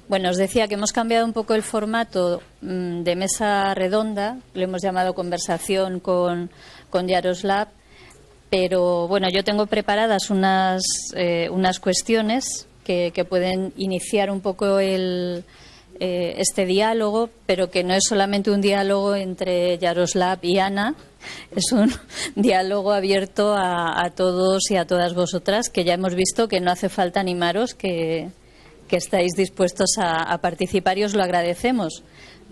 Bueno, os decía que hemos cambiado un poco el formato de mesa redonda, lo hemos llamado conversación con Yaroslav, pero bueno, yo tengo preparadas unas cuestiones que pueden iniciar un poco este diálogo, pero que no es solamente un diálogo entre Yaroslav y Ana, es un diálogo abierto a todos y a todas vosotras, que ya hemos visto que no hace falta animaros, que estáis dispuestos a participar, y os lo agradecemos,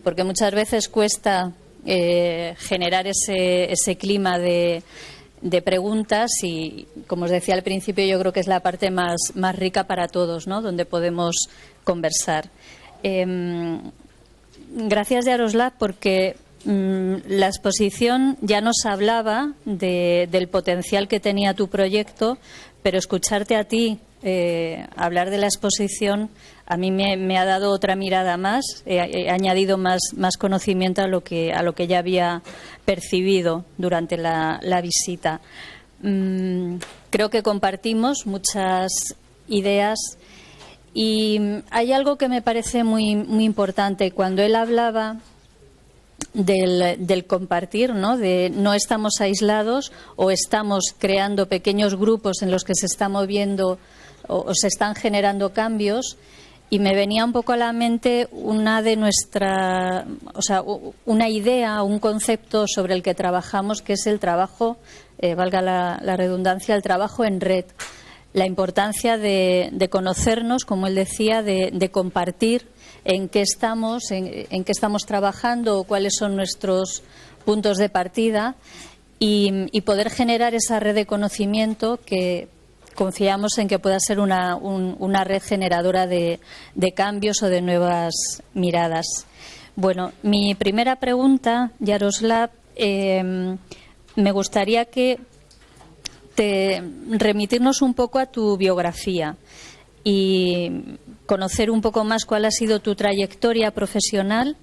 porque muchas veces cuesta generar ese clima de preguntas, y como os decía al principio, yo creo que es la parte más rica para todos, ¿no?, donde podemos conversar. Gracias, Yaroslav, porque la exposición ya nos hablaba del potencial que tenía tu proyecto, pero escucharte a ti hablar de la exposición a mí me ha dado otra mirada más, he añadido más conocimiento a lo que ya había percibido durante la visita. Creo que compartimos muchas ideas, y hay algo que me parece muy importante. Cuando él hablaba del compartir, ¿no?, de no estamos aislados, o estamos creando pequeños grupos en los que se está moviendo o se están generando cambios, y me venía un poco a la mente una idea, un concepto sobre el que trabajamos, que es el trabajo, valga la redundancia, el trabajo en red. La importancia de conocernos, como él decía, de compartir en qué estamos trabajando, o cuáles son nuestros puntos de partida, y poder generar esa red de conocimiento que confiamos en que pueda ser una red generadora de cambios o de nuevas miradas. Bueno, mi primera pregunta, Yaroslav, me gustaría remitirnos un poco a tu biografía y conocer un poco más cuál ha sido tu trayectoria profesional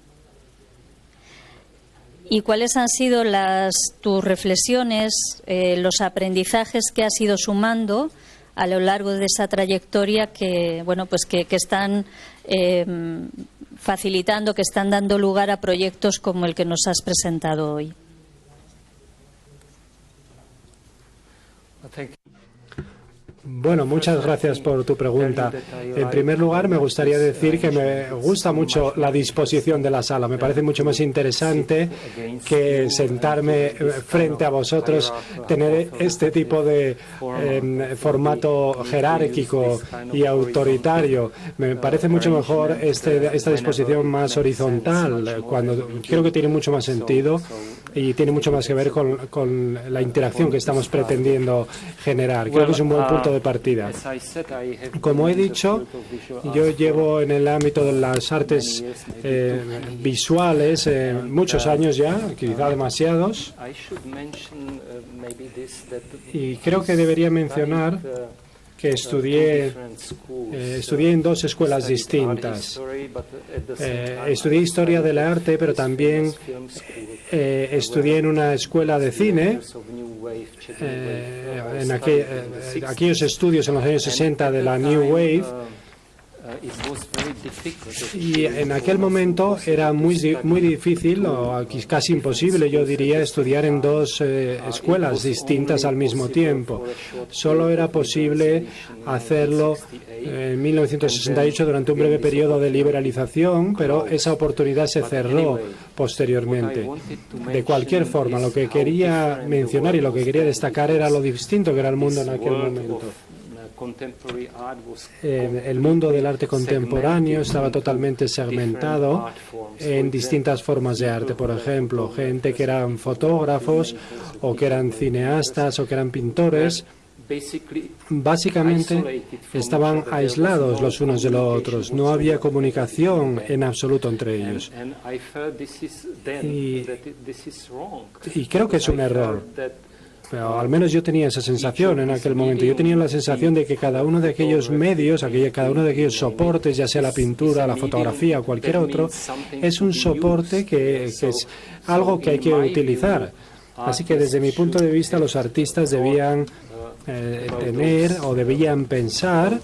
y cuáles han sido tus reflexiones, los aprendizajes que has ido sumando a lo largo de esa trayectoria que están facilitando, que están dando lugar a proyectos como el que nos has presentado hoy. Bueno, muchas gracias por tu pregunta. En primer lugar, me gustaría decir que me gusta mucho la disposición de la sala. Me parece mucho más interesante que sentarme frente a vosotros, tener este tipo de formato jerárquico y autoritario. Me parece mucho mejor esta disposición más horizontal, cuando creo que tiene mucho más sentido y tiene mucho más que ver con la interacción que estamos pretendiendo generar. Creo que es un buen punto de partida. Como he dicho, yo llevo en el ámbito de las artes visuales muchos años ya, quizá demasiados, y creo que debería mencionar que estudié en dos escuelas distintas. Estudié Historia del Arte, pero también estudié en una escuela de cine, en aquellos estudios en los años 60 de la New Wave, y en aquel momento era muy difícil, o casi imposible, yo diría, estudiar en dos escuelas distintas al mismo tiempo. Solo era posible hacerlo en 1968 durante un breve periodo de liberalización, pero esa oportunidad se cerró posteriormente. De cualquier forma, lo que quería mencionar y lo que quería destacar era lo distinto que era el mundo en aquel momento. El mundo del arte contemporáneo estaba totalmente segmentado en distintas formas de arte. Por ejemplo, gente que eran fotógrafos, o que eran cineastas, o que eran pintores. Básicamente estaban aislados los unos de los otros. No había comunicación en absoluto entre ellos. Y creo que es un error. Pero al menos yo tenía esa sensación en aquel momento. Yo tenía la sensación de que cada uno de aquellos medios, cada uno de aquellos soportes, ya sea la pintura, la fotografía o cualquier otro, es un soporte que es algo que hay que utilizar. Así que desde mi punto de vista, los artistas debían tener o debían pensar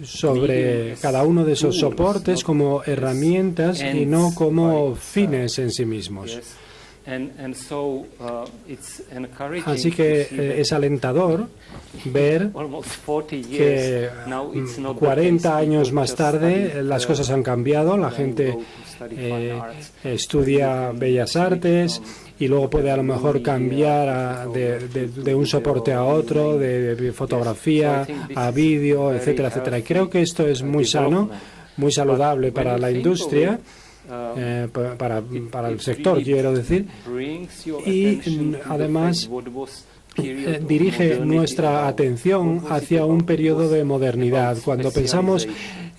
sobre cada uno de esos soportes como herramientas y no como fines en sí mismos. Así que es alentador ver que 40 años más tarde las cosas han cambiado, la gente estudia Bellas Artes y luego puede a lo mejor cambiar de un soporte a otro, de fotografía a vídeo, etcétera, etcétera. Y creo que esto es muy sano, muy saludable para la industria. Para el sector, quiero decir, y además dirige nuestra atención hacia un periodo de modernidad. Cuando pensamos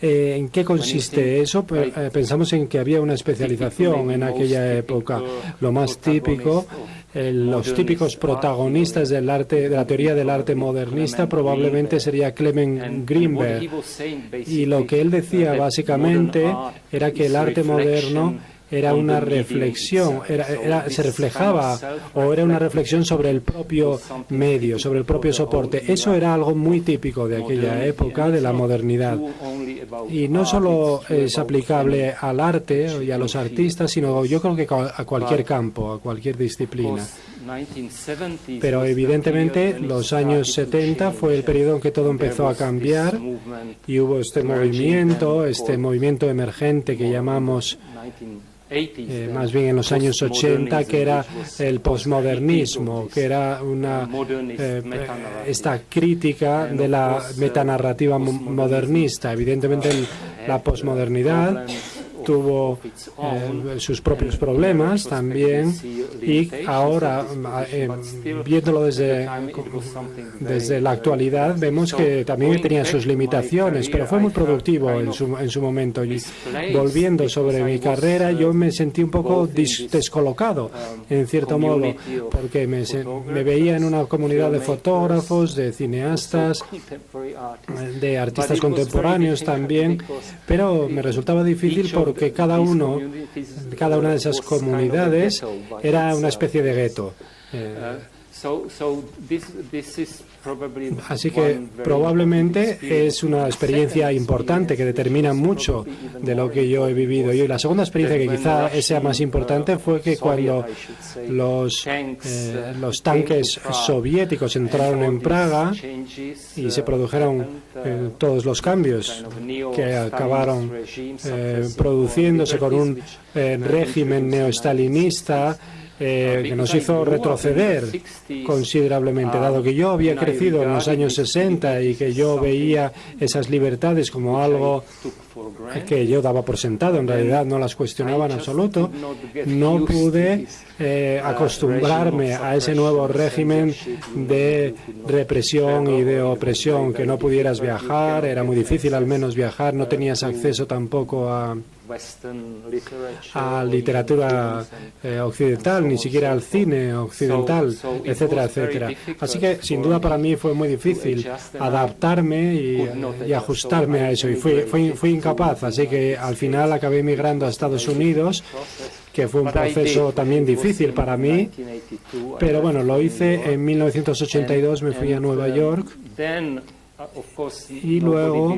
en qué consiste eso, pensamos en que había una especialización en aquella época. Lo más típico, los típicos protagonistas del arte, de la teoría del arte modernista, probablemente sería Clement Greenberg. Y lo que él decía básicamente era que el arte moderno era una reflexión, se reflejaba o era una reflexión sobre el propio medio, sobre el propio soporte. Eso era algo muy típico de aquella época, de la modernidad. Y no solo es aplicable al arte y a los artistas, sino yo creo que a cualquier campo, a cualquier disciplina. Pero evidentemente los años 70 fue el periodo en que todo empezó a cambiar y hubo este movimiento emergente que llamamos más bien en los años 80, que era el posmodernismo, que era esta crítica de la metanarrativa modernista. Evidentemente la posmodernidad tuvo sus propios problemas también, y ahora viéndolo desde la actualidad vemos que también tenía sus limitaciones, pero fue muy productivo en su momento. Y volviendo sobre mi carrera, yo me sentí un poco descolocado en cierto modo, porque me veía en una comunidad de fotógrafos, de cineastas, de artistas contemporáneos también, pero me resultaba difícil porque cada una de esas comunidades era una especie de gueto. Así que probablemente es una experiencia importante que determina mucho de lo que yo he vivido. Y la segunda experiencia, que quizá sea más importante, fue que cuando los tanques soviéticos entraron en Praga y se produjeron todos los cambios que acabaron produciéndose con un régimen neoestalinista, que nos hizo retroceder considerablemente, dado que yo había crecido en los años 60 y que yo veía esas libertades como algo que yo daba por sentado, en realidad no las cuestionaba en absoluto. No pude acostumbrarme a ese nuevo régimen de represión y de opresión, que no pudieras viajar, era muy difícil al menos viajar, no tenías acceso tampoco a literatura occidental, ni siquiera al cine occidental, etcétera, etcétera. Así que sin duda para mí fue muy difícil adaptarme y ajustarme a eso, y fui incapaz, así que al final acabé emigrando a Estados Unidos, que fue un proceso también difícil para mí, pero bueno, lo hice en 1982, me fui a Nueva York. Y luego,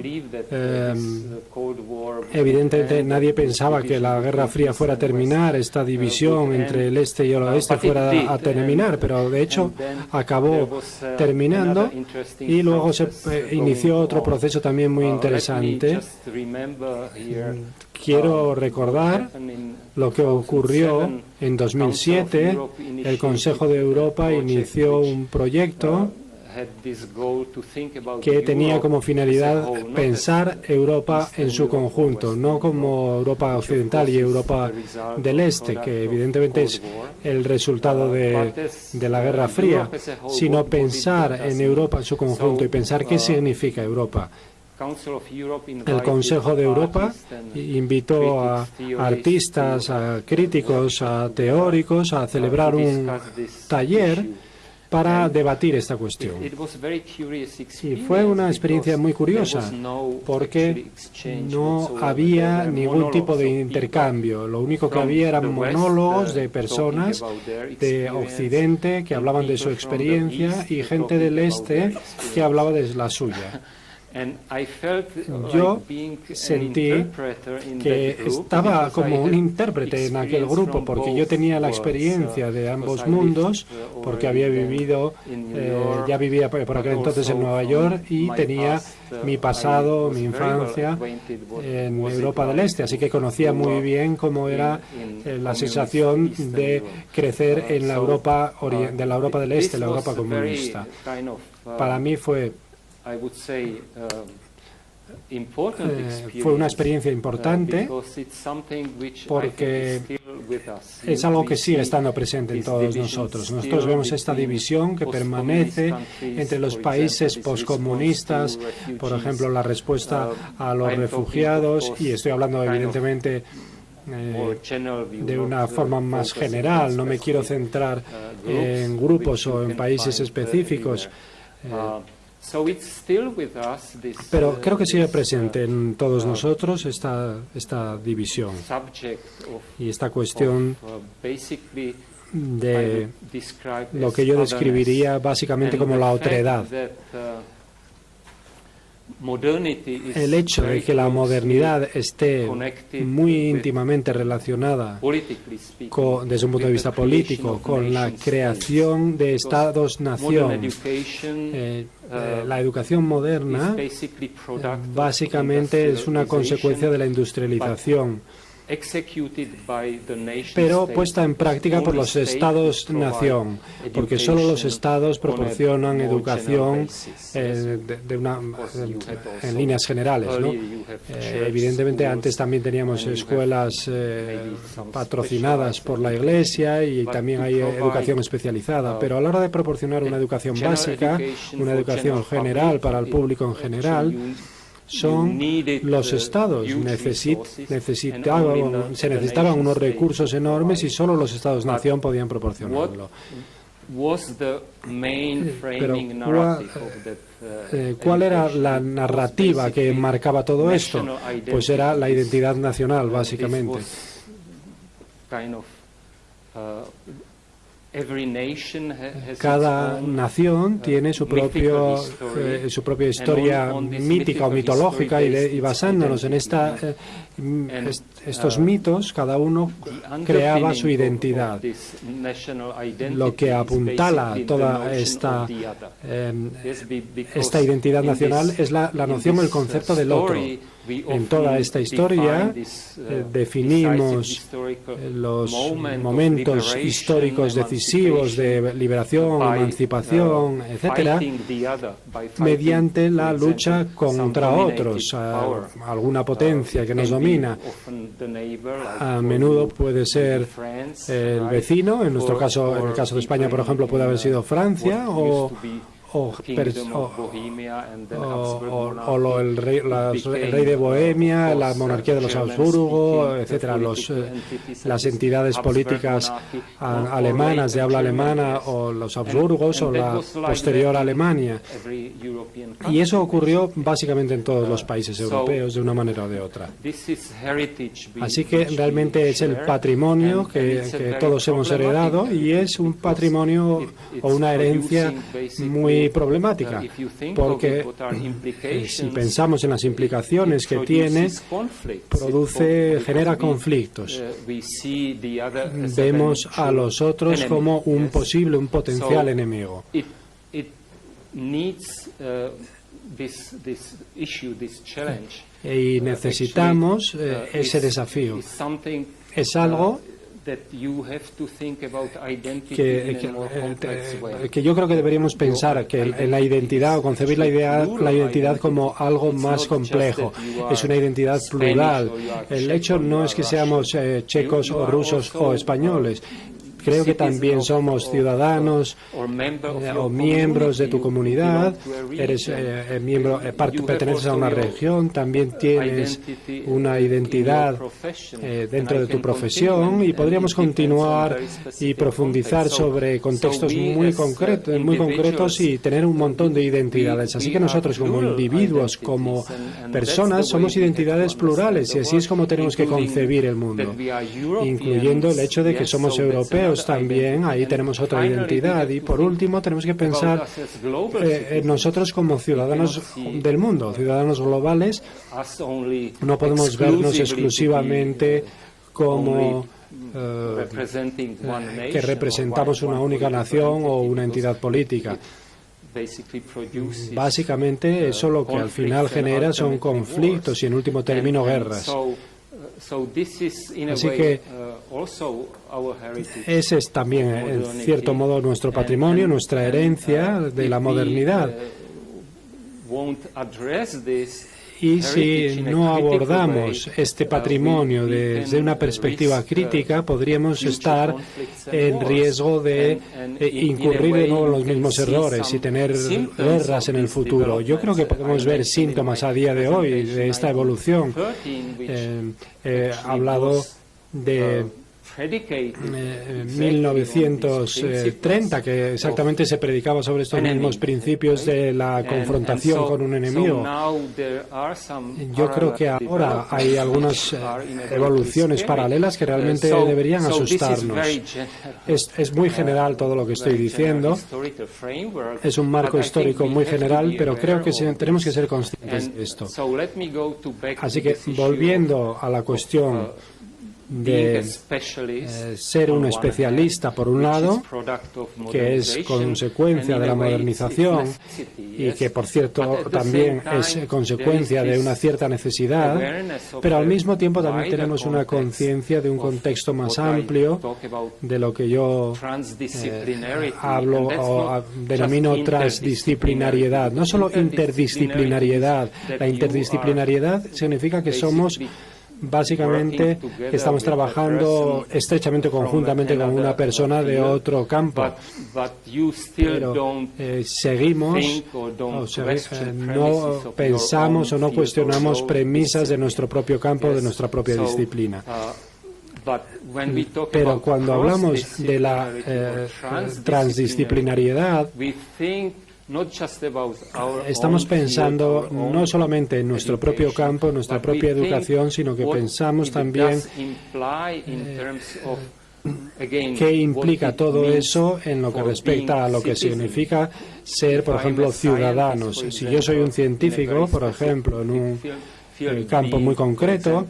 evidentemente, nadie pensaba que la Guerra Fría fuera a terminar, esta división entre el este y el oeste fuera a terminar, pero de hecho acabó terminando, y luego se inició otro proceso también muy interesante. Quiero recordar lo que ocurrió en 2007. El Consejo de Europa inició un proyecto que tenía como finalidad pensar Europa en su conjunto, no como Europa occidental y Europa del Este, que evidentemente es el resultado de la Guerra Fría, sino pensar en Europa en su conjunto y pensar qué significa Europa. El Consejo de Europa invitó a artistas, a críticos, a teóricos a celebrar un taller para debatir esta cuestión. Y fue una experiencia muy curiosa, porque no había ningún tipo de intercambio. Lo único que había eran monólogos de personas de Occidente que hablaban de su experiencia y gente del Este que hablaba de la suya. Yo sentí que estaba como un intérprete en aquel grupo, porque yo tenía la experiencia de ambos mundos, porque había vivido, ya vivía por aquel entonces en Nueva York y tenía mi pasado, mi infancia en Europa del Este, así que conocía muy bien cómo era la sensación de crecer en la Europa de la Europa del Este, la Europa comunista. Para mí fue una experiencia importante porque es algo que sigue estando presente en todos nosotros. Nosotros vemos esta división que permanece entre los países poscomunistas, por ejemplo, la respuesta a los refugiados, y estoy hablando evidentemente de una forma más general, no me quiero centrar en grupos o en países específicos. Pero creo que sigue presente en todos nosotros esta división y esta cuestión de lo que yo describiría básicamente como la otredad. El hecho de que la modernidad esté muy íntimamente relacionada desde un punto de vista político con la creación de Estados-nación, la educación moderna básicamente es una consecuencia de la industrialización, pero puesta en práctica por los Estados-nación, porque solo los Estados proporcionan educación en líneas generales, ¿no? Evidentemente antes también teníamos escuelas patrocinadas por la Iglesia y también hay educación especializada, pero a la hora de proporcionar una educación básica, una educación general para el público en general, son los Estados. Se necesitaban unos recursos enormes y solo los Estados-nación podían proporcionarlo. Pero ¿cuál era la narrativa que marcaba todo esto? Pues era la identidad nacional, básicamente. Cada nación tiene su propia historia mítica o mitológica y basándonos en estos mitos, cada uno creaba su identidad. Lo que apuntala toda esta identidad nacional es la noción o el concepto del otro. En toda esta historia definimos los momentos históricos decisivos de liberación, emancipación, etcétera, mediante la lucha contra otros, alguna potencia que nos domina. A menudo puede ser el vecino, en nuestro caso, en el caso de España, por ejemplo, puede haber sido Francia el rey de Bohemia, la monarquía de los Habsburgo, etcétera, las entidades políticas alemanas de habla alemana o los Habsburgos o la posterior Alemania. Y eso ocurrió básicamente en todos los países europeos de una manera o de otra. Así que realmente es el patrimonio que todos hemos heredado y es un patrimonio o una herencia muy problemática, porque si pensamos en las implicaciones que tiene, genera conflictos. Vemos a los otros como un potencial enemigo. Y necesitamos ese desafío. Es algo que yo creo que deberíamos pensar en la identidad o concebir la identidad como algo más complejo. Es una identidad plural. El hecho no es que seamos checos o rusos o españoles. Creo que también somos ciudadanos o miembros de tu comunidad, eres perteneces a una región, también tienes una identidad dentro de tu profesión y podríamos continuar y profundizar sobre contextos muy concretos y tener un montón de identidades. Así que nosotros como individuos, como personas, somos identidades plurales y así es como tenemos que concebir el mundo, incluyendo el hecho de que somos europeos nosotros también, ahí tenemos otra identidad. Y por último, tenemos que pensar en nosotros como ciudadanos del mundo, ciudadanos globales. No podemos vernos exclusivamente como que representamos una única nación o una entidad política. Básicamente, eso lo que al final genera son conflictos y, en último término, guerras. Así que ese es también, en cierto modo, nuestro patrimonio, nuestra herencia de la modernidad. Y si no abordamos este patrimonio desde una perspectiva crítica, podríamos estar en riesgo de incurrir de nuevo en los mismos errores y tener guerras en el futuro. Yo creo que podemos ver síntomas a día de hoy de esta evolución. He hablado de 1930, que exactamente se predicaba sobre estos mismos principios de la confrontación con un enemigo. Yo creo que ahora hay algunas evoluciones paralelas que realmente deberían asustarnos. Es muy general todo lo que estoy diciendo. Es un marco histórico muy general, pero creo que tenemos que ser conscientes de esto. Así que, volviendo a la cuestión de ser un especialista, por un lado, que es consecuencia de la modernización y que, por cierto, también es consecuencia de una cierta necesidad, pero al mismo tiempo también tenemos una conciencia de un contexto más amplio, de lo que yo hablo o denomino transdisciplinariedad. No solo interdisciplinariedad. La interdisciplinariedad significa que somos básicamente estamos trabajando estrechamente conjuntamente con una persona de otro campo, pero seguimos, no pensamos o no cuestionamos premisas de nuestro propio campo, de nuestra propia disciplina. Pero cuando hablamos de la transdisciplinariedad, estamos pensando no solamente en nuestro propio campo, en nuestra propia educación, sino que pensamos también qué implica todo eso en lo que respecta a lo que significa ser, por ejemplo, ciudadanos. Si yo soy un científico, por ejemplo, en un campo muy concreto,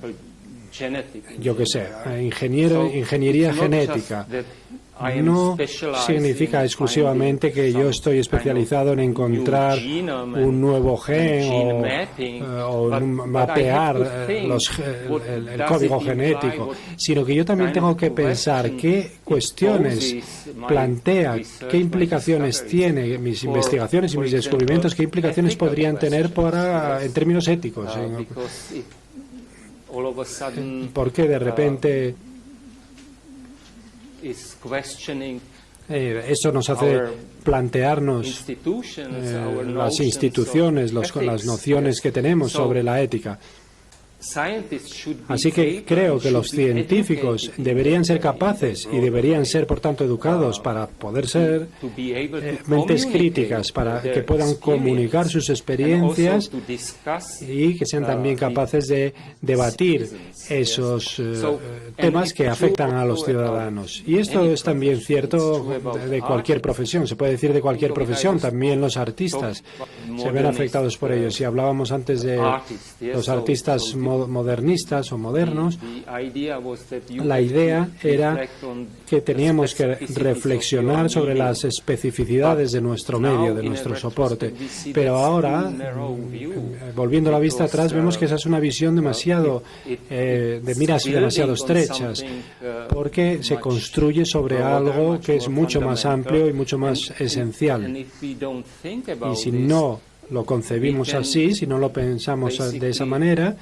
yo qué sé, ingeniería genética, no significa exclusivamente que yo estoy especializado en encontrar un nuevo gen o mapear el código genético, sino que yo también tengo que pensar qué cuestiones plantea, qué implicaciones tiene mis investigaciones y mis descubrimientos, qué implicaciones podrían tener en términos éticos. Porque de repente eso nos hace plantearnos las instituciones, las nociones que tenemos sobre la ética. Así que creo que los científicos deberían ser capaces y deberían ser, por tanto, educados para poder ser mentes críticas, para que puedan comunicar sus experiencias y que sean también capaces de debatir esos temas que afectan a los ciudadanos. Y esto es también cierto de cualquier profesión, se puede decir de cualquier profesión, también los artistas se ven afectados por ello. Si hablábamos antes de los artistas modernistas o modernos, la idea era que teníamos que reflexionar sobre las especificidades de nuestro medio, de nuestro soporte. Pero ahora, volviendo la vista atrás, vemos que esa es una visión demasiado de miras demasiado estrechas, porque se construye sobre algo que es mucho más amplio y mucho más esencial. Y si no lo concebimos así, si no lo pensamos de esa manera,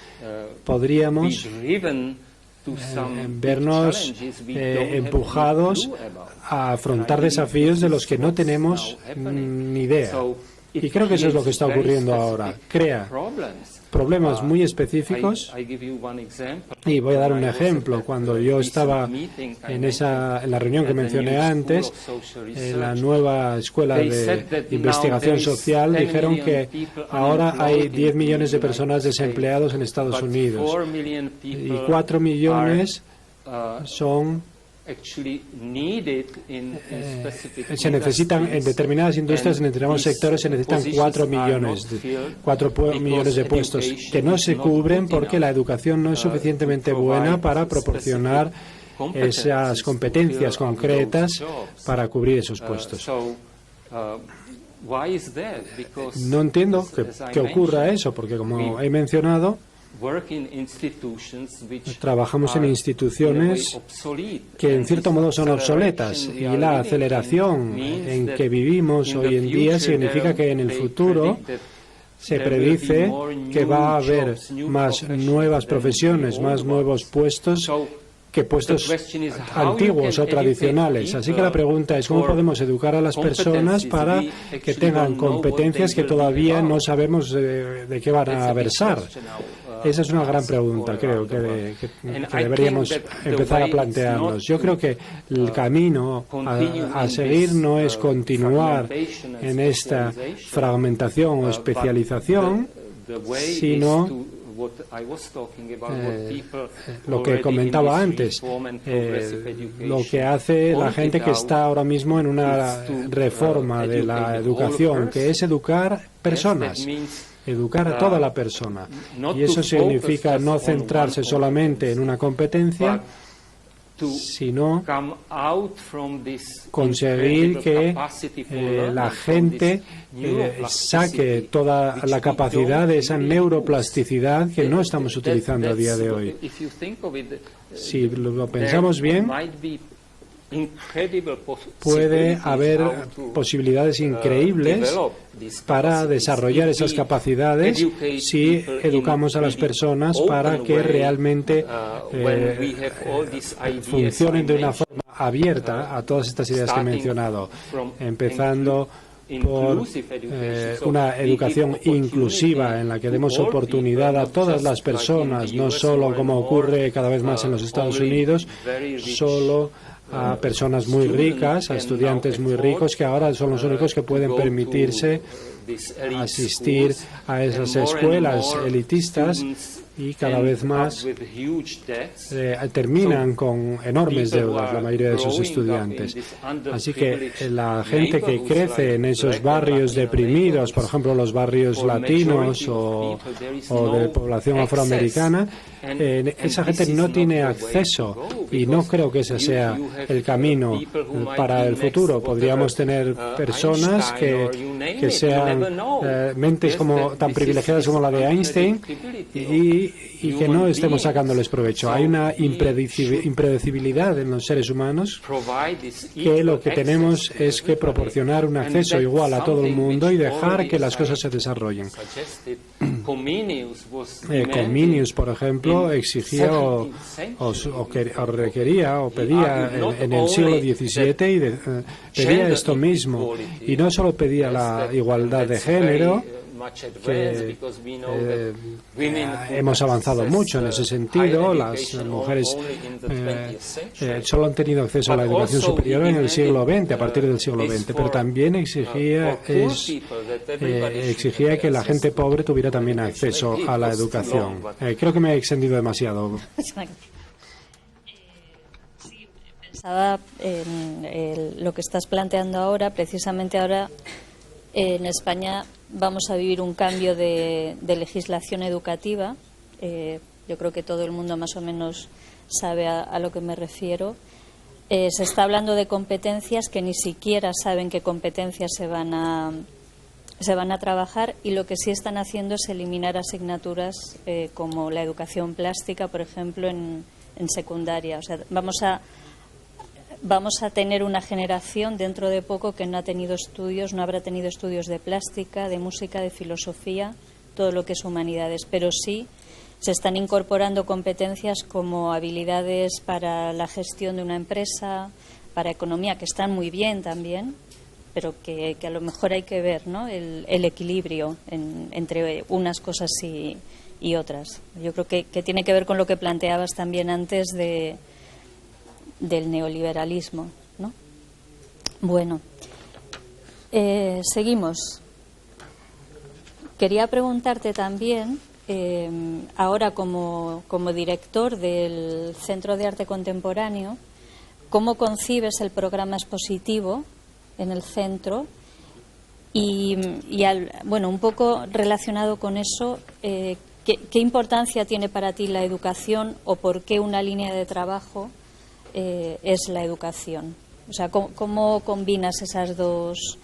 podríamos vernos empujados a afrontar desafíos de los que no tenemos ni idea. Y creo que eso es lo que está ocurriendo ahora. Crea problemas muy específicos. Y voy a dar un ejemplo. Cuando yo estaba en la reunión que mencioné antes, en la nueva escuela de investigación social, dijeron que ahora hay 10 millones de personas desempleados en Estados Unidos y 4 millones son se necesitan en determinadas industrias, en determinados sectores, se necesitan 4 millones de puestos que no se cubren porque la educación no es suficientemente buena para proporcionar esas competencias concretas para cubrir esos puestos. No entiendo que ocurra eso, porque como he mencionado, trabajamos en instituciones que en cierto modo son obsoletas y la aceleración en que vivimos hoy en día significa que en el futuro se predice que va a haber más nuevas profesiones, más nuevos puestos que puestos antiguos o tradicionales. Así que la pregunta es cómo podemos educar a las personas para que tengan competencias que todavía no sabemos de qué van a versar. Esa es una gran pregunta, creo, que deberíamos empezar a plantearnos. Yo creo que el camino a seguir no es continuar en esta fragmentación o especialización, sino lo que comentaba antes, lo que hace la gente que está ahora mismo en una reforma de la educación, que es educar personas. Educar a toda la persona. Y eso significa no centrarse solamente en una competencia, sino conseguir que la gente saque toda la capacidad de esa neuroplasticidad que no estamos utilizando a día de hoy. Si lo pensamos bien, puede haber posibilidades increíbles para desarrollar esas capacidades si educamos a las personas para que realmente funcionen de una forma abierta a todas estas ideas que he mencionado, empezando por una educación inclusiva en la que demos oportunidad a todas las personas, no solo como ocurre cada vez más en los Estados Unidos, solo a personas muy ricas, a estudiantes muy ricos que ahora son los únicos que pueden permitirse asistir a esas escuelas elitistas y cada vez más terminan con enormes deudas la mayoría de esos estudiantes. Así que la gente que crece en esos barrios deprimidos, por ejemplo los barrios latinos o de población afroamericana, esa gente no tiene acceso y no creo que ese sea el camino para el futuro. Podríamos tener personas que sean mentes tan privilegiadas como la de Einstein y que no estemos sacándoles provecho. Hay una impredecibilidad en los seres humanos que lo que tenemos es que proporcionar un acceso igual a todo el mundo y dejar que las cosas se desarrollen. Comenius, por ejemplo, exigía o requería o pedía en el siglo XVII y pedía esto mismo. Y no solo pedía la igualdad de género, que hemos avanzado mucho en ese sentido. Las mujeres solo han tenido acceso a la educación superior en el siglo XX, a partir del siglo XX, pero también exigía que la gente pobre tuviera también acceso a la educación. Creo que me he extendido demasiado. Pensaba en lo que estás planteando ahora, precisamente ahora en España vamos a vivir un cambio de legislación educativa. Yo creo que todo el mundo más o menos sabe a lo que me refiero. Se está hablando de competencias que ni siquiera saben qué competencias se van a trabajar, y lo que sí están haciendo es eliminar asignaturas como la educación plástica, por ejemplo, en secundaria. O sea, vamos a tener una generación dentro de poco que no habrá tenido estudios de plástica, de música, de filosofía, todo lo que es humanidades, pero sí se están incorporando competencias como habilidades para la gestión de una empresa, para economía, que están muy bien también, pero que a lo mejor hay que ver, ¿no?, el equilibrio entre unas cosas y otras. Yo creo que tiene que ver con lo que planteabas también antes del neoliberalismo, ¿no? Bueno, seguimos. Quería preguntarte también, ahora como director del Centro de Arte Contemporáneo, cómo concibes el programa expositivo en el centro y bueno, un poco relacionado con eso, ¿qué importancia tiene para ti la educación o por qué una línea de trabajo es la educación? O sea, ¿cómo combinas esas dos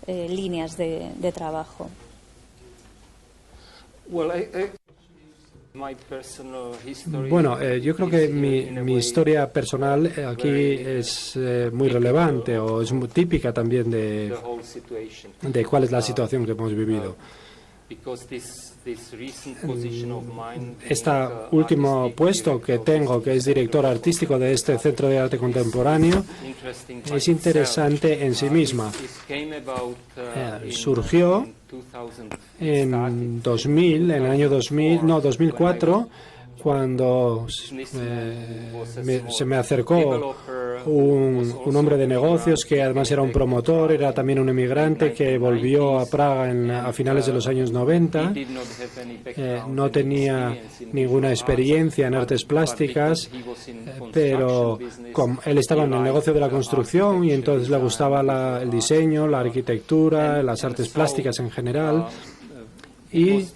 líneas de trabajo? Bueno, yo creo que mi historia personal aquí es muy relevante o es muy típica también de cuál es la situación que hemos vivido. Este último puesto que tengo, que es director artístico de este Centro de Arte Contemporáneo, es interesante en sí misma. Surgió en 2000, en el año 2004, cuando se me acercó un hombre de negocios que además era un promotor, era también un emigrante que volvió a Praga a finales de los años 90. No tenía ninguna experiencia en artes plásticas, pero él estaba en el negocio de la construcción y entonces le gustaba el diseño, la arquitectura, las artes plásticas en general. Y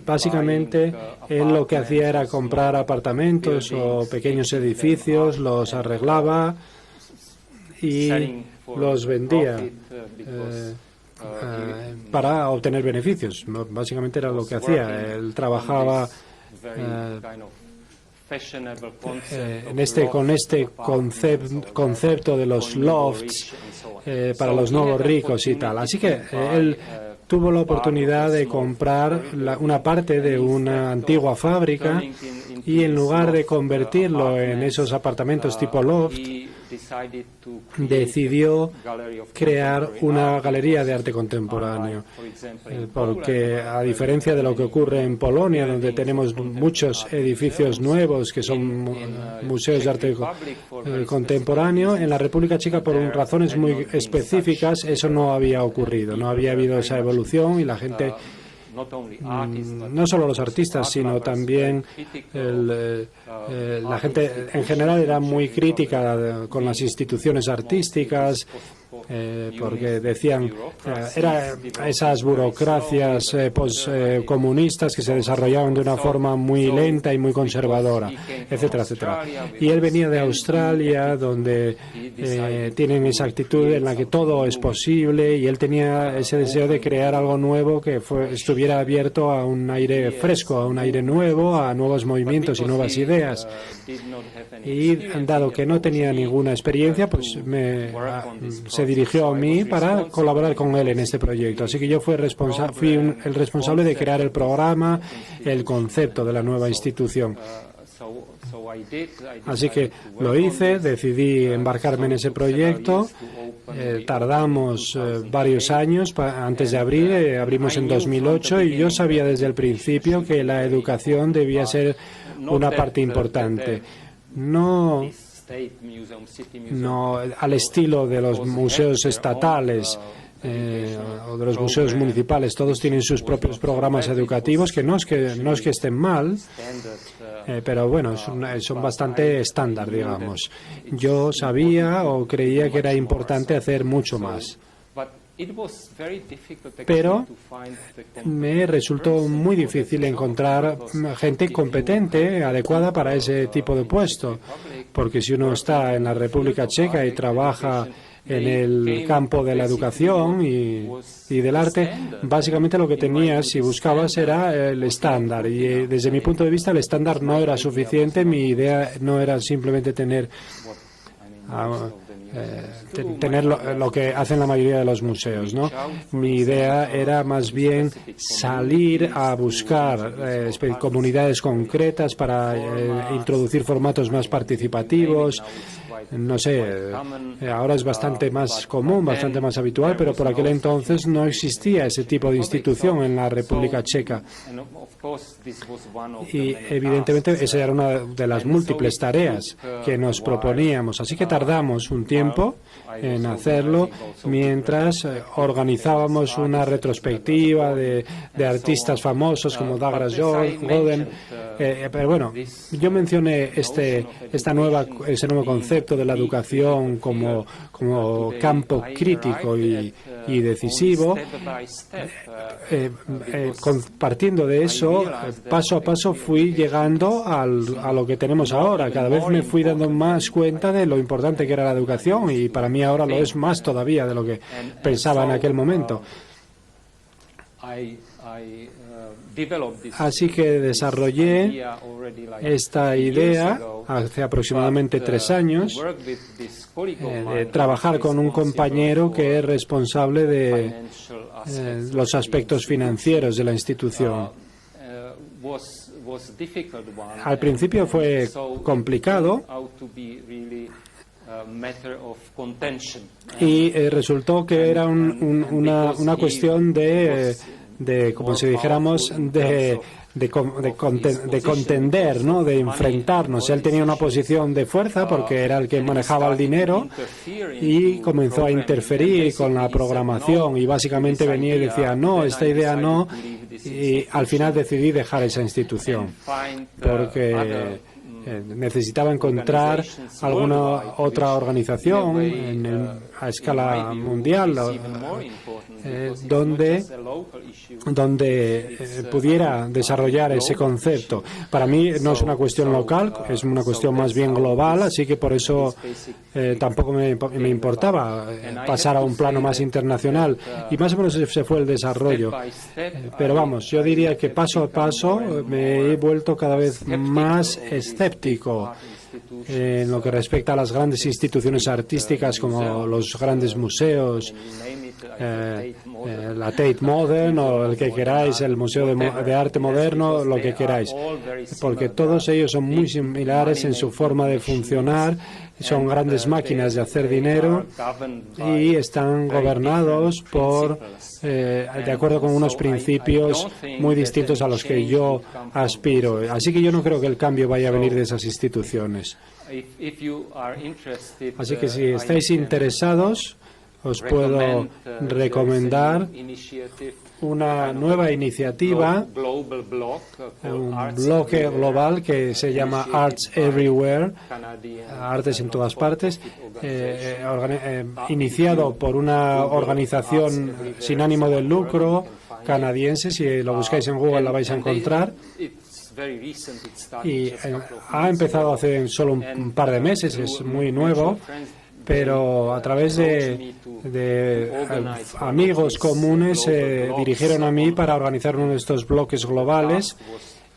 básicamente él lo que hacía era comprar apartamentos o pequeños edificios, los arreglaba y los vendía para obtener beneficios. Básicamente era lo que hacía. Él trabajaba con este concepto de los lofts para los nuevos ricos y tal. Así que él tuvo la oportunidad de comprar una parte de una antigua fábrica y en lugar de convertirlo en esos apartamentos tipo loft, decidió crear una galería de arte contemporáneo. Porque a diferencia de lo que ocurre en Polonia, donde tenemos muchos edificios nuevos que son museos de arte contemporáneo, en la República Checa, por razones muy específicas, eso no había ocurrido, no había habido esa evolución y la gente, no solo los artistas, sino también la gente en general era muy crítica con las instituciones artísticas, porque decían eran esas burocracias comunistas que se desarrollaban de una forma muy lenta y muy conservadora, etcétera, etcétera. Y él venía de Australia, donde tienen esa actitud en la que todo es posible, y él tenía ese deseo de crear algo nuevo que estuviera abierto a un aire fresco, a un aire nuevo, a nuevos movimientos y nuevas ideas. Y dado que no tenía ninguna experiencia, pues se dirigió a mí para colaborar con él en este proyecto. Así que yo fui el responsable de crear el programa, el concepto de la nueva institución. Así que lo hice, decidí embarcarme en ese proyecto. Tardamos varios años antes de abrir. Abrimos en 2008 y yo sabía desde el principio que la educación debía ser una parte importante. No al estilo de los museos estatales o de los museos municipales. Todos tienen sus propios programas educativos, que no es que estén mal, pero bueno, son bastante estándar, digamos. Yo sabía o creía que era importante hacer mucho más. Pero me resultó muy difícil encontrar gente competente, adecuada para ese tipo de puesto, porque si uno está en la República Checa y trabaja en el campo de la educación y del arte, básicamente lo que tenías, si buscabas, era el estándar. Y desde mi punto de vista, el estándar no era suficiente. Mi idea no era simplemente tener lo que hacen la mayoría de los museos, ¿no? Mi idea era más bien salir a buscar comunidades concretas para introducir formatos más participativos. No sé, ahora es bastante más común, bastante más habitual, pero por aquel entonces no existía ese tipo de institución en la República Checa. Y evidentemente esa era una de las múltiples tareas que nos proponíamos. Así que tardamos un tiempo tiempo en hacerlo, mientras organizábamos una retrospectiva de artistas famosos como Douglas Golden. Pero bueno, yo mencioné ese nuevo concepto de la educación como campo crítico y decisivo. Partiendo de eso, paso a paso fui llegando a lo que tenemos ahora. Cada vez me fui dando más cuenta de lo importante que era la educación, y para mí ahora lo es más todavía de lo que pensaba en aquel momento. Así que desarrollé esta idea hace aproximadamente 3 años, de trabajar con un compañero que es responsable de los aspectos financieros de la institución. Al principio fue complicado y resultó que era una cuestión de como si dijéramos, de contender, ¿no? De enfrentarnos. Él tenía una posición de fuerza porque era el que manejaba el dinero y comenzó a interferir con la programación, y básicamente venía y decía, no, esta idea no, y al final decidí dejar esa institución porque necesitaba encontrar alguna otra organización a escala mundial donde pudiera desarrollar ese concepto. Para mí no es una cuestión local, es una cuestión más bien global, así que por eso tampoco me importaba pasar a un plano más internacional, y más o menos ese fue el desarrollo. Pero vamos, yo diría que paso a paso me he vuelto cada vez más escéptico en lo que respecta a las grandes instituciones artísticas como los grandes museos, la Tate Modern o el que queráis, el Museo de Arte Moderno, lo que queráis, porque todos ellos son muy similares en su forma de funcionar, son grandes máquinas de hacer dinero y están gobernados de acuerdo con unos principios muy distintos a los que yo aspiro. Así que yo no creo que el cambio vaya a venir de esas instituciones. Así que si estáis interesados, os puedo recomendar una nueva iniciativa, un bloque global que se llama Arts Everywhere, Artes en todas partes, iniciado por una organización sin ánimo de lucro canadiense. Si lo buscáis en Google la vais a encontrar. Y ha empezado hace solo un par de meses, es muy nuevo, pero a través de amigos comunes se dirigieron a mí para organizar uno de estos bloques globales,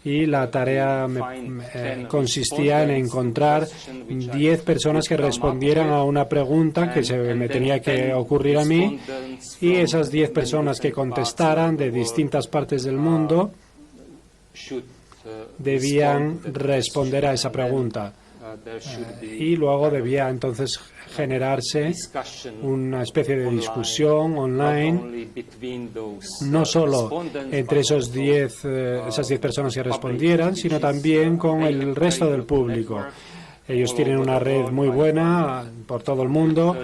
y la tarea consistía en encontrar 10 personas que respondieran a una pregunta que me tenía que ocurrir a mí, y esas 10 personas que contestaran de distintas partes del mundo debían responder a esa pregunta. Y luego debía entonces generarse una especie de discusión online, no solo entre esas 10 personas que respondieran, sino también con el resto del público. Ellos tienen una red muy buena por todo el mundo,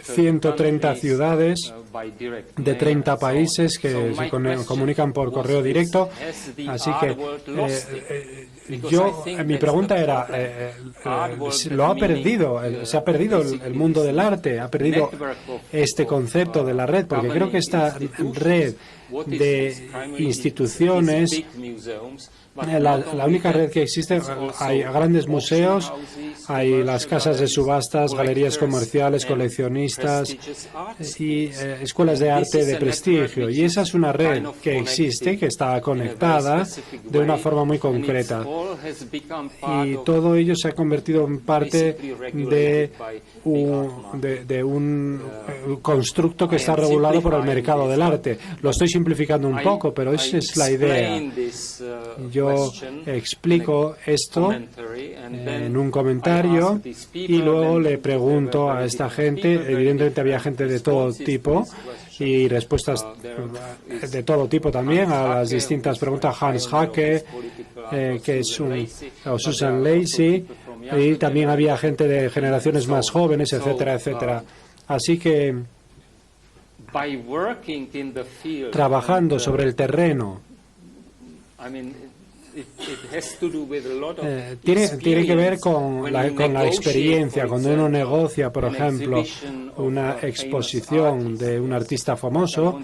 130 ciudades de 30 países que se comunican por correo directo. Así que mi pregunta era, ¿lo ha perdido? ¿Se ha perdido el mundo del arte? ¿Ha perdido este concepto de la red? Porque creo que esta red de instituciones, la única red que existe, hay grandes museos, hay las casas de subastas, galerías comerciales, coleccionistas y escuelas de arte de prestigio. Y esa es una red que existe, que está conectada de una forma muy concreta. Y todo ello se ha convertido en parte de un constructo que está regulado por el mercado del arte. Lo estoy simplificando un poco, pero esa es la idea. Yo explico esto en un comentario y luego le pregunto a esta gente. Evidentemente había gente de todo tipo y respuestas de todo tipo también a las distintas preguntas. Hans Hacke, que es o Susan Lacey, y también había gente de generaciones más jóvenes, etcétera, etcétera. Así que trabajando sobre el terreno, tiene que ver con la experiencia. Cuando uno negocia, por ejemplo, una exposición de un artista famoso,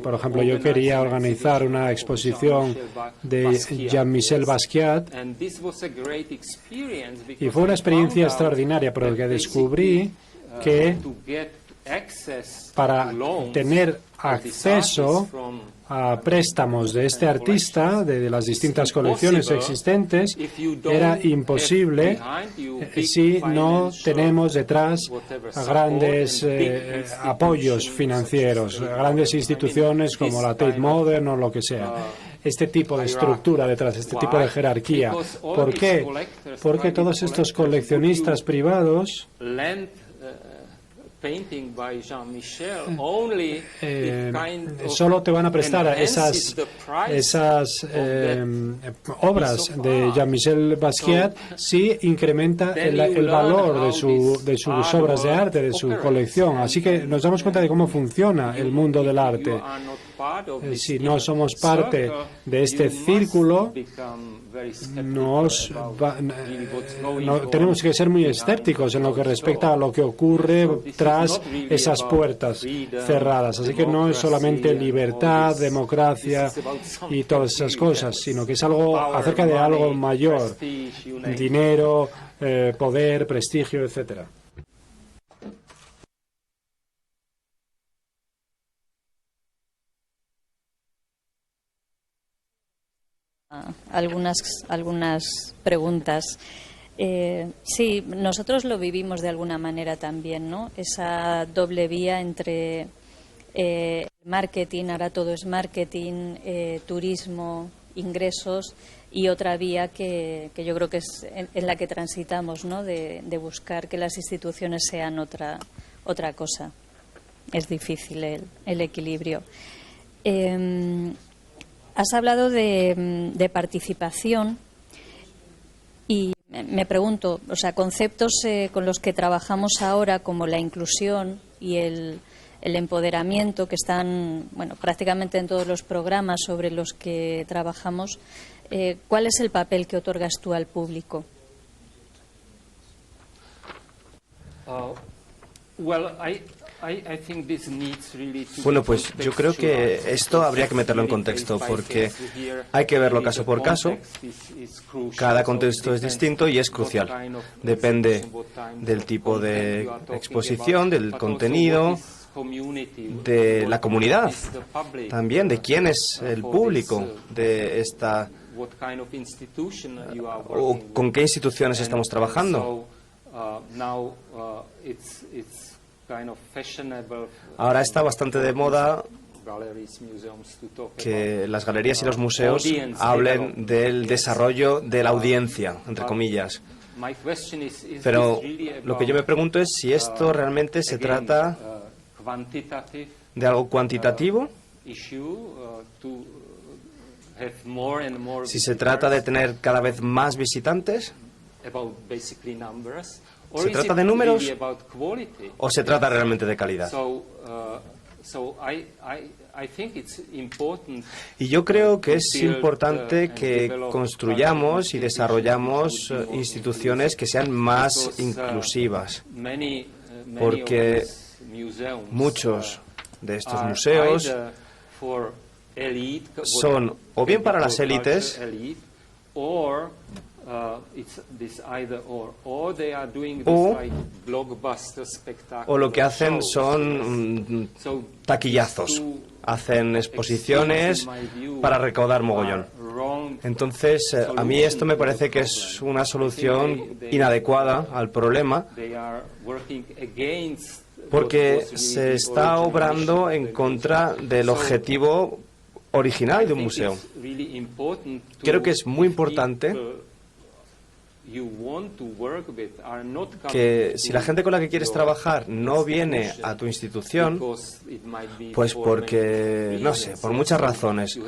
por ejemplo, yo quería organizar una exposición de Jean-Michel Basquiat, y fue una experiencia extraordinaria porque descubrí que para tener acceso a préstamos de este artista, de las distintas colecciones existentes, era imposible si no tenemos detrás grandes apoyos financieros, grandes instituciones como la Tate Modern o lo que sea. Este tipo de estructura detrás, este tipo de jerarquía. ¿Por qué? Porque todos estos coleccionistas privados solo te van a prestar esas obras de Jean-Michel Basquiat si incrementa el valor de sus obras de arte, de su colección. Así que nos damos cuenta de cómo funciona el mundo del arte. Si no somos parte de este círculo, tenemos que ser muy escépticos en lo que respecta a lo que ocurre tras esas puertas cerradas. Así que no es solamente libertad, democracia y todas esas cosas, sino que es algo acerca de algo mayor: dinero, poder, prestigio, etcétera. Algunas preguntas. Sí, nosotros lo vivimos de alguna manera también, ¿no? Esa doble vía entre marketing, ahora todo es marketing, turismo, ingresos, y otra vía que yo creo que es en la que transitamos, ¿no? De buscar que las instituciones sean otra cosa. Es difícil el equilibrio. Has hablado de participación y me pregunto, o sea, conceptos con los que trabajamos ahora, como la inclusión y el empoderamiento, que están, bueno, prácticamente en todos los programas sobre los que trabajamos, ¿cuál es el papel que otorgas tú al público? Bueno, pues yo creo que esto habría que meterlo en contexto, porque hay que verlo caso por caso. Cada contexto es distinto y es crucial. Depende del tipo de exposición, del contenido, de la comunidad, también de quién es el público de esta, o con qué instituciones estamos trabajando. Ahora está bastante de moda que las galerías y los museos hablen del desarrollo de la audiencia, entre comillas. Pero lo que yo me pregunto es si esto realmente se trata de algo cuantitativo, si se trata de tener cada vez más visitantes. ¿Se trata de números o se trata realmente de calidad? Y yo creo que es importante que construyamos y desarrollamos instituciones que sean más inclusivas, porque muchos de estos museos son o bien para las élites o lo que hacen son taquillazos, hacen exposiciones para recaudar mogollón. Entonces, a mí esto me parece que es una solución inadecuada al problema, porque se está obrando en contra del objetivo original de un museo. Creo que es muy importante que si la gente con la que quieres trabajar no viene a tu institución, pues porque, no sé, por muchas razones,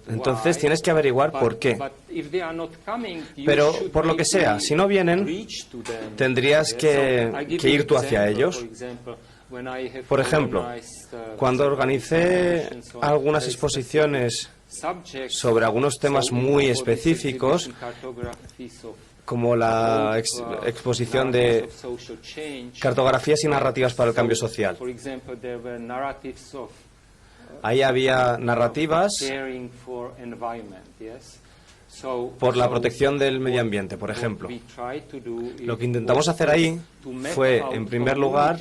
Entonces tienes que averiguar por qué. Pero, por lo que sea, si no vienen, tendrías que ir tú hacia ellos. Por ejemplo, cuando organicé algunas exposiciones sobre algunos temas muy específicos, como la exposición de cartografías y narrativas para el cambio social. Ahí había narrativas por la protección del medio ambiente, por ejemplo. Lo que intentamos hacer ahí fue, en primer lugar,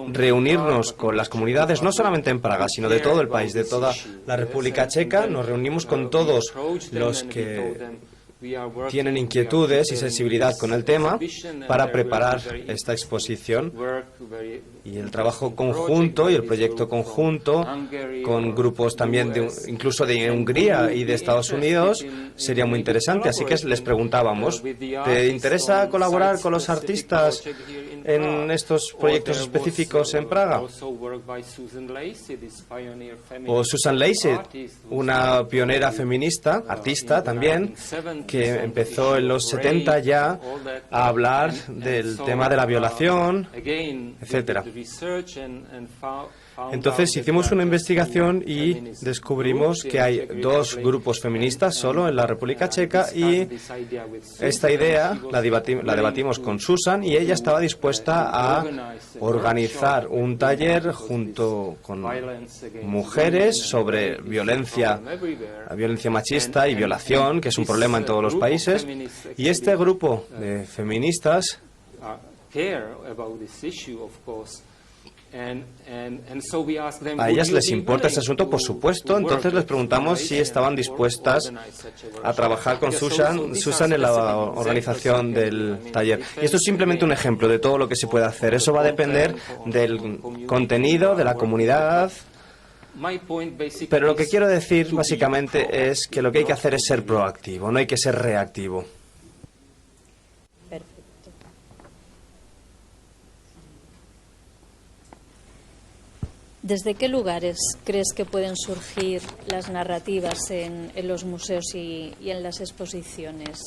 reunirnos con las comunidades, no solamente en Praga, sino de todo el país, de toda la República Checa. Nos reunimos con todos los que tienen inquietudes y sensibilidad con el tema para preparar esta exposición, y el trabajo conjunto y el proyecto conjunto con grupos también incluso de Hungría y de Estados Unidos sería muy interesante. Así que les preguntábamos, ¿te interesa colaborar con los artistas en estos proyectos específicos en Praga? O Susan Lacey, una pionera feminista, artista también, que empezó en los 70 ya a hablar del tema de la violación, etcétera. Entonces hicimos una investigación y descubrimos que hay dos grupos feministas solo en la República Checa, y esta idea la debatimos con Susan, y ella estaba dispuesta a organizar un taller junto con mujeres sobre violencia machista y violación, que es un problema en todos los países, y este grupo de feministas a ellas les importa este asunto, por supuesto. Entonces les preguntamos si estaban dispuestas a trabajar con Susan en la organización del taller. Y esto es simplemente un ejemplo de todo lo que se puede hacer. Eso va a depender del contenido, de la comunidad. Pero lo que quiero decir básicamente es que lo que hay que hacer es ser proactivo, no hay que ser reactivo. ¿Desde qué lugares crees que pueden surgir las narrativas en los museos y en las exposiciones?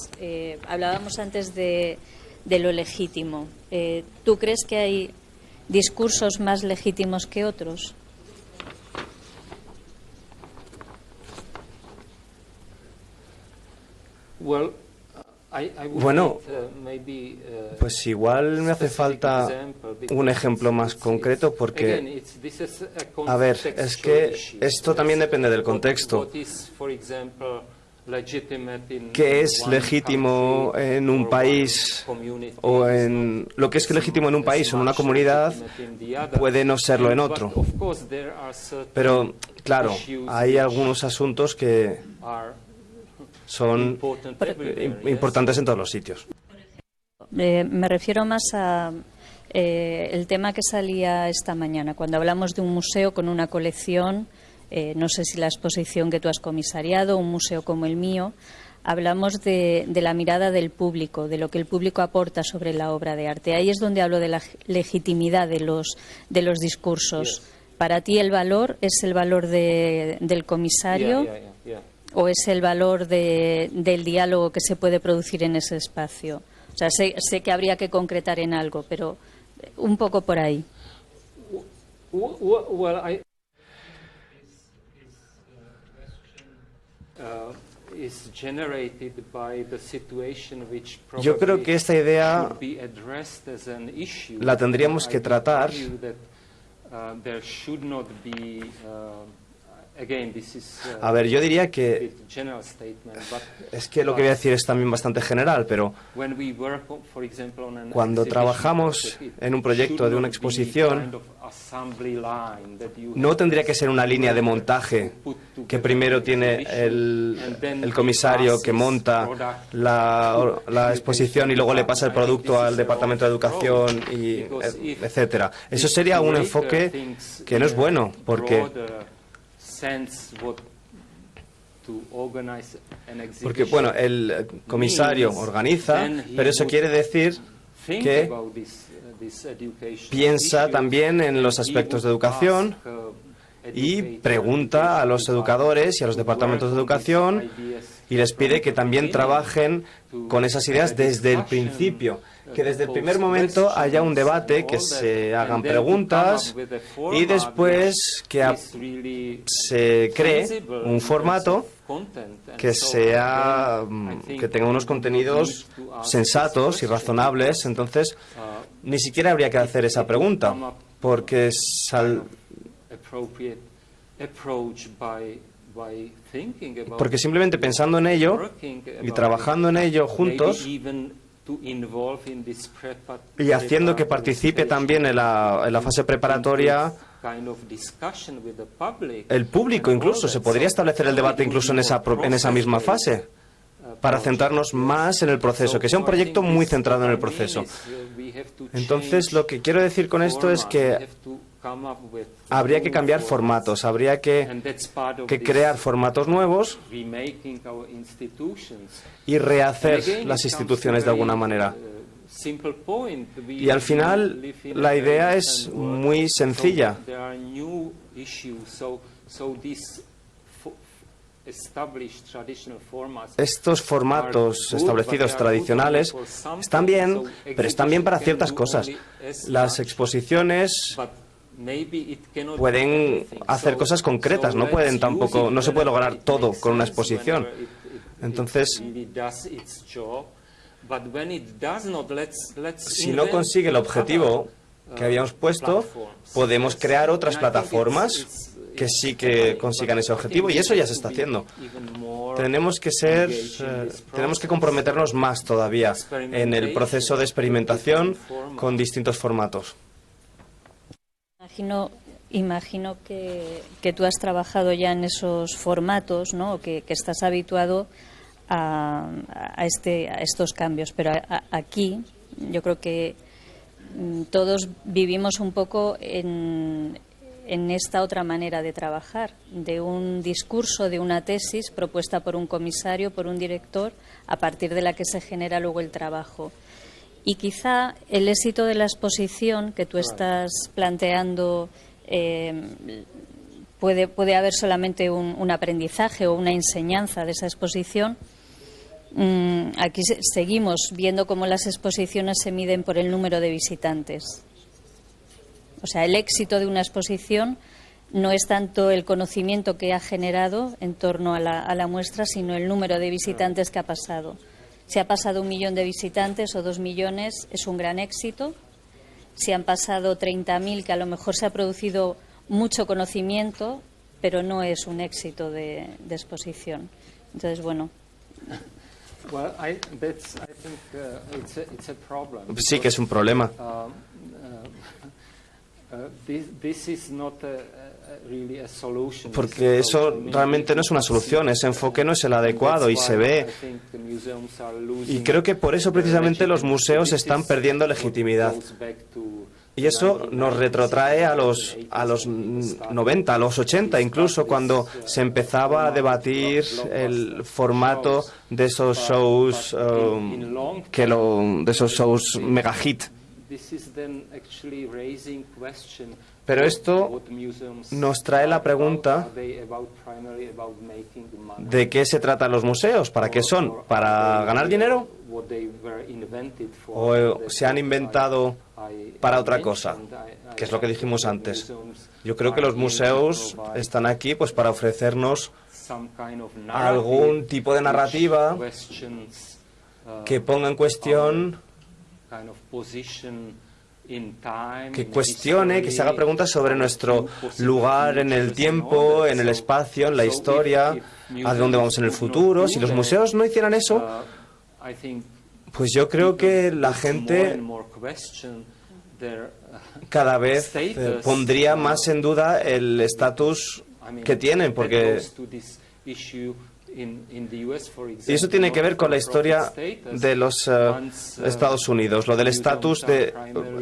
Hablábamos antes de lo legítimo. ¿Tú crees que hay discursos más legítimos que otros? Bueno, pues igual me hace falta un ejemplo más concreto, porque, a ver, es que esto también depende del contexto. ¿Qué es legítimo en un país, o en lo que es legítimo en un país o en una comunidad puede no serlo en otro? Pero, claro, hay algunos asuntos que son importantes en todos los sitios. Me refiero más a el tema que salía esta mañana, cuando hablamos de un museo con una colección, no sé si la exposición que tú has comisariado, un museo como el mío, hablamos de la mirada del público, de lo que el público aporta sobre la obra de arte. Ahí es donde hablo de la legitimidad de los discursos. ¿Para ti el valor es el valor del comisario? ¿O es el valor del diálogo que se puede producir en ese espacio? O sea, sé que habría que concretar en algo, pero un poco por ahí. Yo creo que esta idea la tendríamos que tratar a ver, yo diría que es que lo que voy a decir es también bastante general, pero cuando trabajamos en un proyecto de una exposición, no tendría que ser una línea de montaje que primero tiene el comisario que monta la exposición y luego le pasa el producto al Departamento de Educación, etcétera. Eso sería un enfoque que no es bueno, porque bueno, el comisario organiza, pero eso quiere decir que piensa también en los aspectos de educación y pregunta a los educadores y a los departamentos de educación y les pide que también trabajen con esas ideas desde el principio, que desde el primer momento haya un debate, que se hagan preguntas y después que se cree un formato que tenga unos contenidos sensatos y razonables. Entonces, ni siquiera habría que hacer esa pregunta, porque simplemente pensando en ello y trabajando en ello juntos y haciendo que participe también en la fase preparatoria el público, incluso se podría establecer el debate incluso en esa misma fase, para centrarnos más en el proceso, que sea un proyecto muy centrado en el proceso. Entonces, lo que quiero decir con esto es que habría que cambiar formatos, habría que crear formatos nuevos y rehacer las instituciones de alguna manera. Y al final, la idea es muy sencilla. Estos formatos establecidos tradicionales están bien, pero están bien para ciertas cosas. Las exposiciones pueden hacer cosas concretas, no se puede lograr todo con una exposición. Entonces, si no consigue el objetivo que habíamos puesto, podemos crear otras plataformas que sí que consigan ese objetivo, y eso ya se está haciendo. Tenemos que comprometernos más todavía en el proceso de experimentación con distintos formatos. Imagino que tú has trabajado ya en esos formatos, ¿no? Que estás habituado a estos cambios, pero aquí yo creo que todos vivimos un poco en esta otra manera de trabajar, de un discurso, de una tesis propuesta por un comisario, por un director, a partir de la que se genera luego el trabajo. Y quizá el éxito de la exposición que tú estás planteando puede haber solamente un aprendizaje o una enseñanza de esa exposición. Aquí seguimos viendo cómo las exposiciones se miden por el número de visitantes. O sea, el éxito de una exposición no es tanto el conocimiento que ha generado en torno a la muestra, sino el número de visitantes que ha pasado. Si ha pasado 1 millón de visitantes o 2 millones, es un gran éxito. Si han pasado 30.000, que a lo mejor se ha producido mucho conocimiento, pero no es un éxito de exposición. Entonces, bueno. Sí que es un problema. Porque eso realmente no es una solución, ese enfoque no es el adecuado y se ve. Y creo que por eso precisamente los museos están perdiendo legitimidad. Y eso nos retrotrae a los 90, a los 80, incluso cuando se empezaba a debatir el formato de esos shows, de esos shows mega hit. Pero esto nos trae la pregunta de qué se tratan los museos, para qué son, para ganar dinero o se han inventado para otra cosa, que es lo que dijimos antes. Yo creo que los museos están aquí pues para ofrecernos algún tipo de narrativa que ponga en cuestión, que cuestione, que se haga preguntas sobre nuestro lugar en el tiempo, en el espacio, en la historia, a dónde vamos en el futuro. Si los museos no hicieran eso, pues yo creo que la gente cada vez pondría más en duda el estatus que tienen, porque... Y eso tiene que ver con la historia de los Estados Unidos, lo del estatus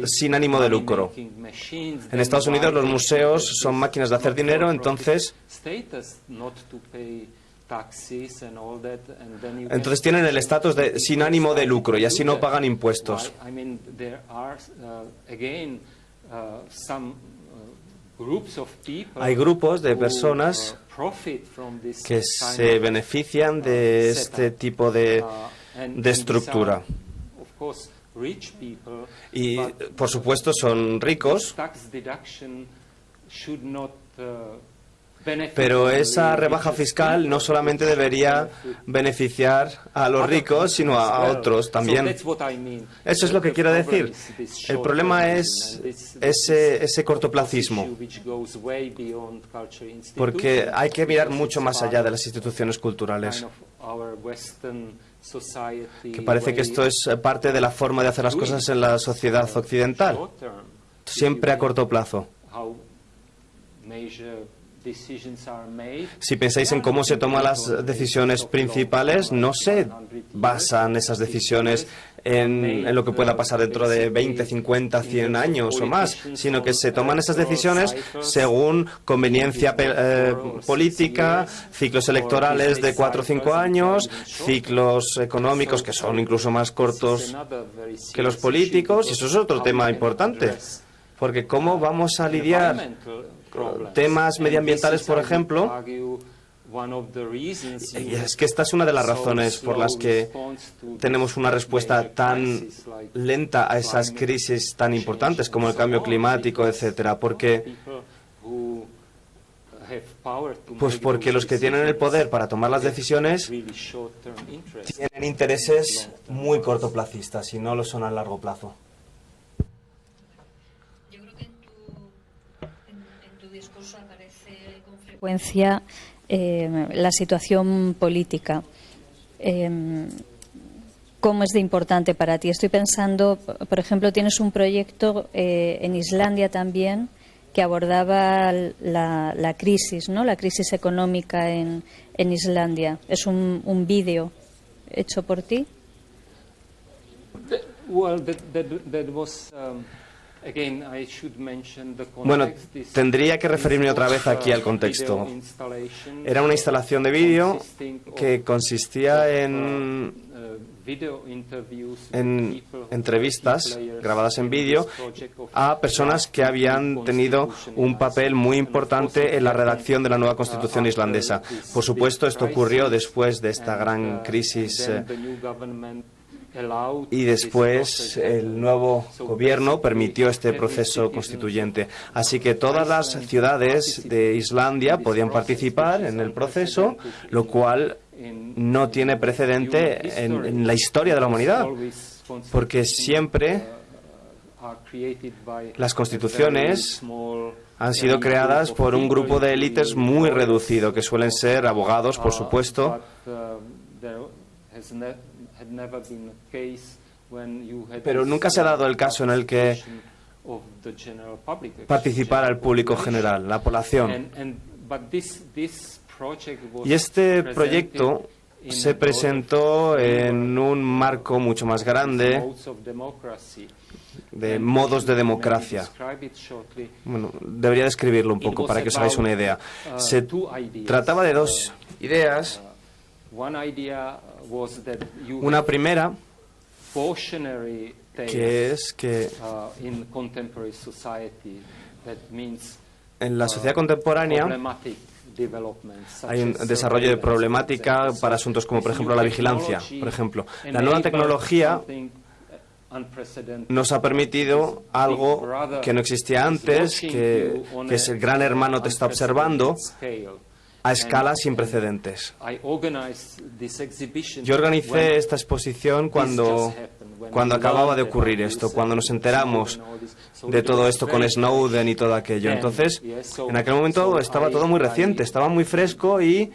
sin ánimo de lucro. En Estados Unidos los museos son máquinas de hacer dinero, entonces tienen el estatus de sin ánimo de lucro y así no pagan impuestos. Hay grupos de personas que se benefician de este tipo de estructura. Y, por supuesto, son ricos, pero esa rebaja fiscal no solamente debería beneficiar a los ricos, sino a otros también. Eso es lo que quiero decir. El problema es ese cortoplacismo, porque hay que mirar mucho más allá de las instituciones culturales. Que parece que esto es parte de la forma de hacer las cosas en la sociedad occidental, siempre a corto plazo. Si pensáis en cómo se toman las decisiones principales, no se basan esas decisiones en lo que pueda pasar dentro de 20, 50, 100 años o más, sino que se toman esas decisiones según conveniencia política, ciclos electorales de 4 o 5 años, ciclos económicos que son incluso más cortos que los políticos, y eso es otro tema importante, porque ¿cómo vamos a lidiar temas medioambientales, por ejemplo? Y es que esta es una de las razones por las que tenemos una respuesta tan lenta a esas crisis tan importantes como el cambio climático, etcétera, porque los que tienen el poder para tomar las decisiones tienen intereses muy cortoplacistas y no lo son a largo plazo. La situación política. ¿Cómo es de importante para ti? Estoy pensando, por ejemplo, tienes un proyecto en Islandia también que abordaba la crisis, ¿no? La crisis económica en Islandia. Es un vídeo hecho por ti. Bueno, tendría que referirme otra vez aquí al contexto. Era una instalación de vídeo que consistía en entrevistas grabadas en vídeo a personas que habían tenido un papel muy importante en la redacción de la nueva Constitución islandesa. Por supuesto, esto ocurrió después de esta gran crisis y después el nuevo gobierno permitió este proceso constituyente. Así que todas las ciudades de Islandia podían participar en el proceso, lo cual no tiene precedente en la historia de la humanidad, porque siempre las constituciones han sido creadas por un grupo de élites muy reducido, que suelen ser abogados, por supuesto, pero nunca se ha dado el caso en el que participara el público general, la población. Y este proyecto se presentó en un marco mucho más grande de modos de democracia. Bueno, debería describirlo un poco para que os hagáis una idea. Se trataba de dos ideas. Una primera, que es que en la sociedad contemporánea hay un desarrollo de problemática para asuntos como, por ejemplo, la vigilancia. Por ejemplo, la nueva tecnología nos ha permitido algo que no existía antes, que es el gran hermano te está observando a escala sin precedentes. Yo organicé esta exposición cuando acababa de ocurrir esto, cuando nos enteramos de todo esto con Snowden y todo aquello. Entonces, en aquel momento estaba todo muy reciente, estaba muy fresco y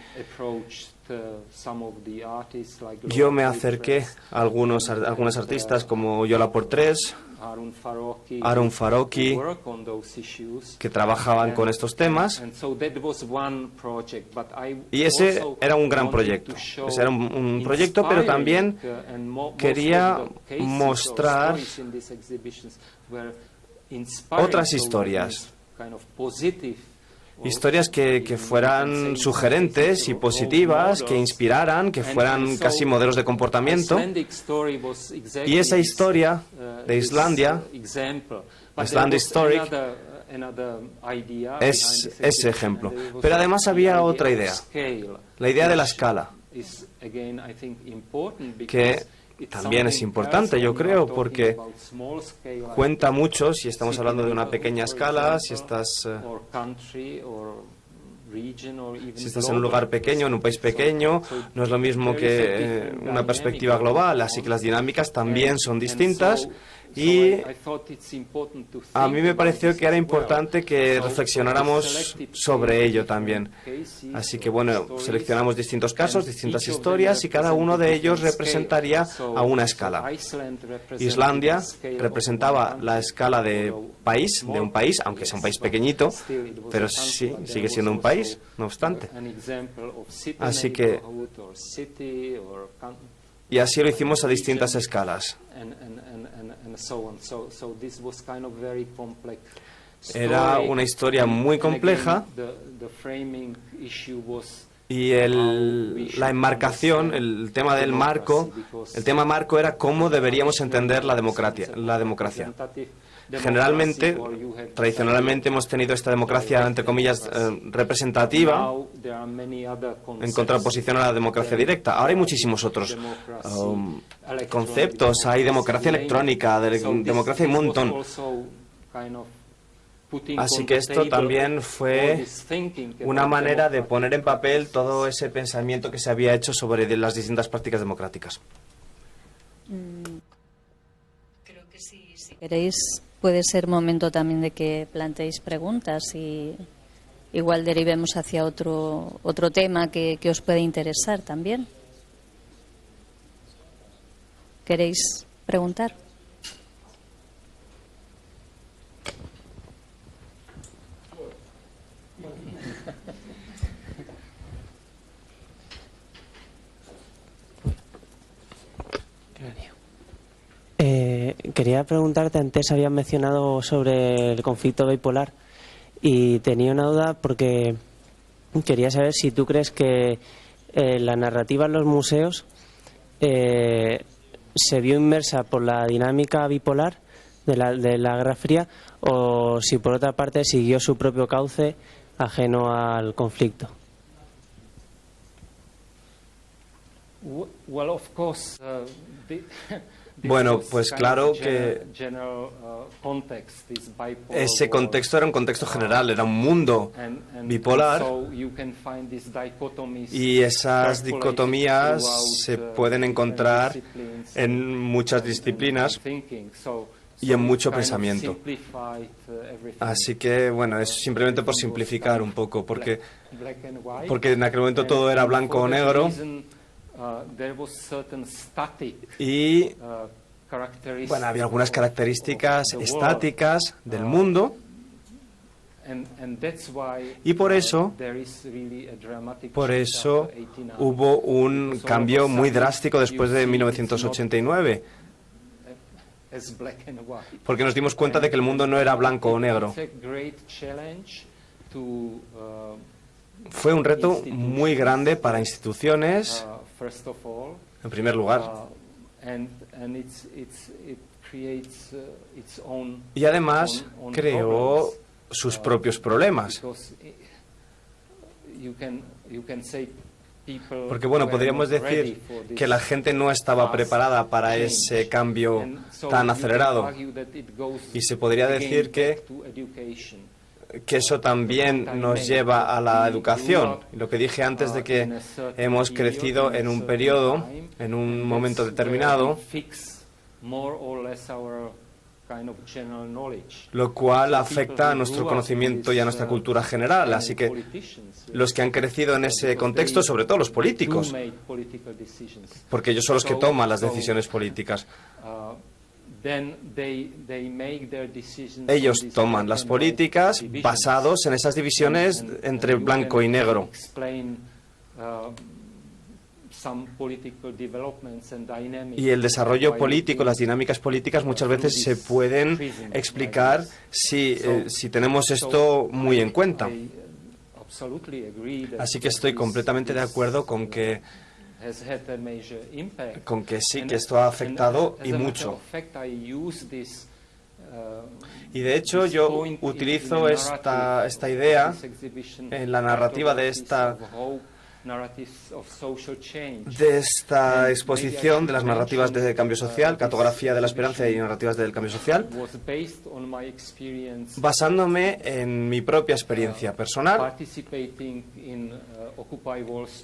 yo me acerqué a algunos artistas como Yola Portres, Aaron Farocki, que trabajaban con estos temas, y ese era un gran proyecto. Ese era un proyecto, pero también quería mostrar otras historias. Historias que fueran sugerentes y positivas, que inspiraran, que fueran casi modelos de comportamiento. Y esa historia de Islandia, Icelandic Story, es ese ejemplo. Pero además había otra idea, la idea de la escala, que también es importante, yo creo, porque cuenta mucho si estamos hablando de una pequeña escala, si estás en un lugar pequeño, en un país pequeño, no es lo mismo que una perspectiva global, así que las dinámicas también son distintas. Y a mí me pareció que era importante que reflexionáramos sobre ello también. Así que bueno, seleccionamos distintos casos, distintas historias, y cada uno de ellos representaría a una escala. Islandia representaba la escala de un país, aunque sea un país pequeñito, pero sí, sigue siendo un país, no obstante. Así que, y así lo hicimos a distintas escalas. Era una historia muy compleja y la enmarcación, el tema del marco, el tema marco era cómo deberíamos entender la democracia. Generalmente, tradicionalmente hemos tenido esta democracia, entre comillas, representativa, en contraposición a la democracia directa. Ahora hay muchísimos otros conceptos. Hay democracia electrónica, democracia hay un montón. Así que esto también fue una manera de poner en papel todo ese pensamiento que se había hecho sobre las distintas prácticas democráticas. Creo que si queréis, puede ser momento también de que planteéis preguntas y igual derivemos hacia otro tema que os puede interesar también. ¿Queréis preguntar? Quería preguntarte, antes habías mencionado sobre el conflicto bipolar y tenía una duda porque quería saber si tú crees que la narrativa en los museos se vio inmersa por la dinámica bipolar de la Guerra Fría o si por otra parte siguió su propio cauce ajeno al conflicto. Bueno, pues claro que ese contexto era un contexto general, era un mundo bipolar y esas dicotomías se pueden encontrar en muchas disciplinas y en mucho pensamiento. Así que, bueno, es simplemente por simplificar un poco, porque en aquel momento todo era blanco o negro. Y bueno, había algunas características estáticas del mundo y por eso hubo un cambio muy drástico después de 1989, porque nos dimos cuenta de que el mundo no era blanco o negro. Fue un reto muy grande para instituciones, en primer lugar, y además creó sus propios problemas. Porque, bueno, podríamos decir que la gente no estaba preparada para ese cambio tan acelerado. Y se podría decir que eso también nos lleva a la educación. Lo que dije antes de que hemos crecido en un periodo, en un momento determinado, lo cual afecta a nuestro conocimiento y a nuestra cultura general. Así que los que han crecido en ese contexto, sobre todo los políticos, porque ellos son los que toman las decisiones políticas, ellos toman las políticas basados en esas divisiones entre blanco y negro. Y el desarrollo político, las dinámicas políticas muchas veces se pueden explicar si tenemos esto muy en cuenta. Así que estoy completamente de acuerdo con que sí, que esto ha afectado y mucho. Y de hecho yo utilizo esta idea en la narrativa de esta exposición de las narrativas de cambio social, cartografía de la esperanza y narrativas del cambio social, basándome en mi propia experiencia personal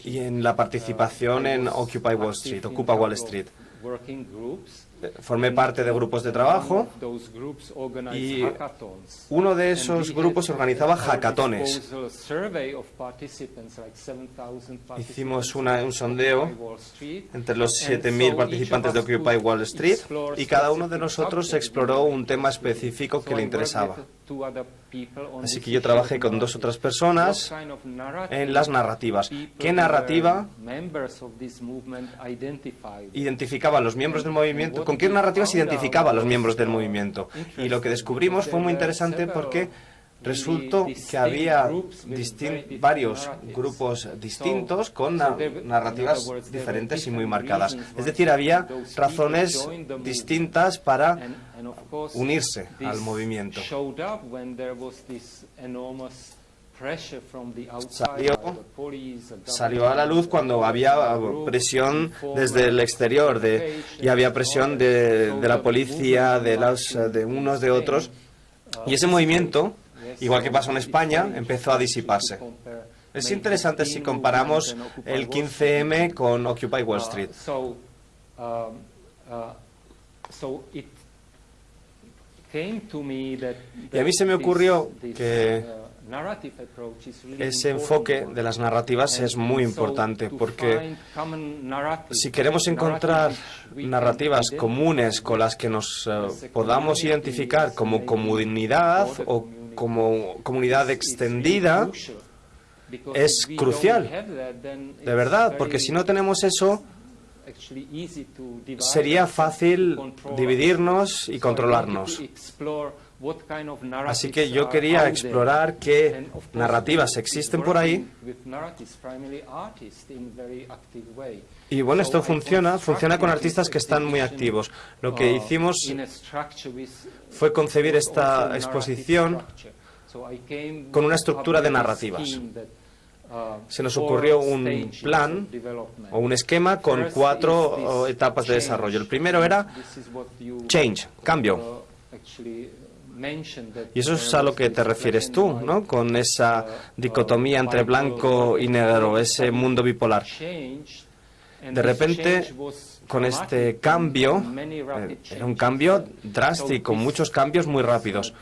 y en la participación en Occupy Wall Street, Ocupa Wall Street. Formé parte de grupos de trabajo y uno de esos grupos organizaba hackatones. Hicimos un sondeo entre los 7.000 participantes de Occupy Wall Street y cada uno de nosotros exploró un tema específico que le interesaba. Así que yo trabajé con 2 otras personas en las narrativas. ¿Qué narrativa identificaba a los miembros del movimiento? ¿Con qué narrativas identificaba a los miembros del movimiento? Y lo que descubrimos fue muy interesante porque resultó que había varios grupos distintos con narrativas diferentes y muy marcadas. Es decir, había razones distintas para unirse al movimiento. Salió a la luz cuando había presión desde el exterior y había presión de la policía, de unos de otros, y ese movimiento, igual que pasó en España, empezó a disiparse. Es interesante si comparamos el 15M con Occupy Wall Street. Y a mí se me ocurrió que ese enfoque de las narrativas es muy importante, porque si queremos encontrar narrativas comunes con las que nos podamos identificar como comunidad o como comunidad extendida, es crucial, de verdad, porque si no tenemos eso, sería fácil dividirnos y controlarnos. Así que yo quería explorar qué narrativas existen por ahí. Y bueno, esto funciona con artistas que están muy activos. Lo que hicimos fue concebir esta exposición con una estructura de narrativas. Se nos ocurrió un plan o un esquema con 4 etapas de desarrollo. El primero era change, cambio. Y eso es a lo que te refieres tú, ¿no? Con esa dicotomía entre blanco y negro, ese mundo bipolar. De repente, con este cambio, era un cambio drástico, muchos cambios muy rápidos.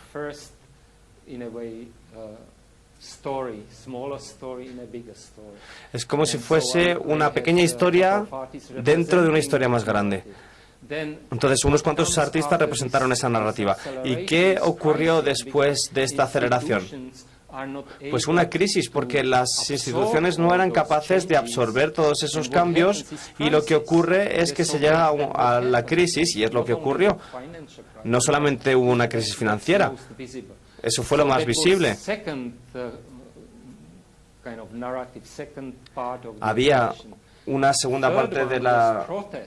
Es como si fuese una pequeña historia dentro de una historia más grande. Entonces, unos cuantos artistas representaron esa narrativa. ¿Y qué ocurrió después de esta aceleración? Pues una crisis, porque las instituciones no eran capaces de absorber todos esos cambios, y lo que ocurre es que se llega a la crisis, y es lo que ocurrió. No solamente hubo una crisis financiera, eso fue lo más visible. Había una segunda parte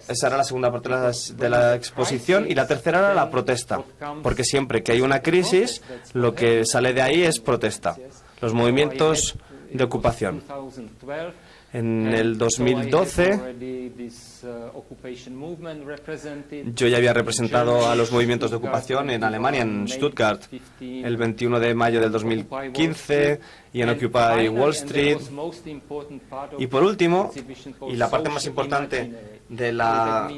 esa era la segunda parte de la exposición, y la tercera era la protesta, porque siempre que hay una crisis, lo que sale de ahí es protesta, los movimientos de ocupación. En el 2012 yo ya había representado a los movimientos de ocupación en Alemania, en Stuttgart, el 21 de mayo del 2015, y en Occupy Wall Street. Y por último, y la parte más importante de la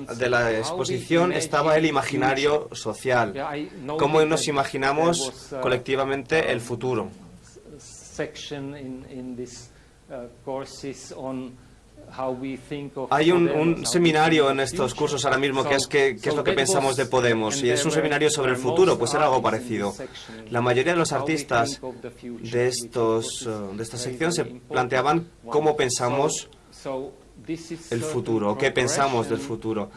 exposición, estaba el imaginario social. Cómo nos imaginamos colectivamente el futuro. Hay un seminario en estos cursos ahora mismo que es ¿qué es lo que pensamos de Podemos? Y es un seminario sobre el futuro, pues era algo parecido. La mayoría de los artistas de esta sección se planteaban cómo pensamos el futuro, o qué pensamos del futuro.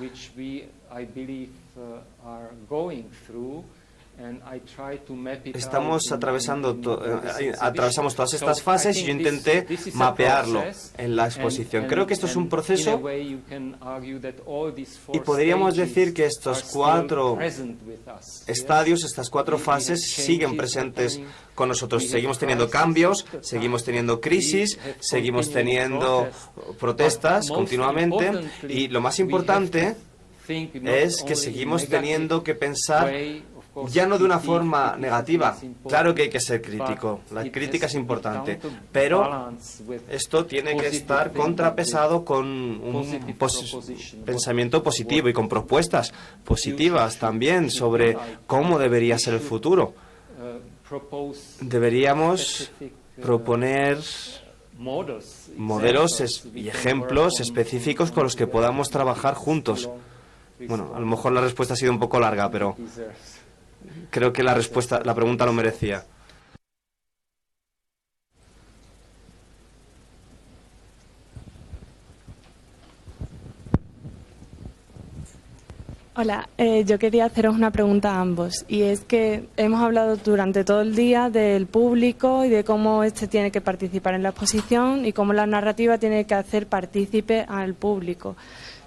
atravesamos todas estas fases y yo intenté mapearlo en la exposición. Creo que esto es un proceso y podríamos decir que estos 4 estadios, estas 4 fases siguen presentes con nosotros. Seguimos teniendo cambios, seguimos teniendo crisis, seguimos teniendo protestas continuamente y lo más importante es que seguimos teniendo que pensar ya no de una forma negativa. Claro que hay que ser crítico, la crítica es importante, pero esto tiene que estar contrapesado con un pensamiento positivo y con propuestas positivas también sobre cómo debería ser el futuro. Deberíamos proponer modelos y ejemplos específicos con los que podamos trabajar juntos. Bueno, a lo mejor la respuesta ha sido un poco larga, pero creo que la pregunta lo merecía. Hola, yo quería haceros una pregunta a ambos, y es que hemos hablado durante todo el día del público y de cómo éste tiene que participar en la exposición y cómo la narrativa tiene que hacer partícipe al público.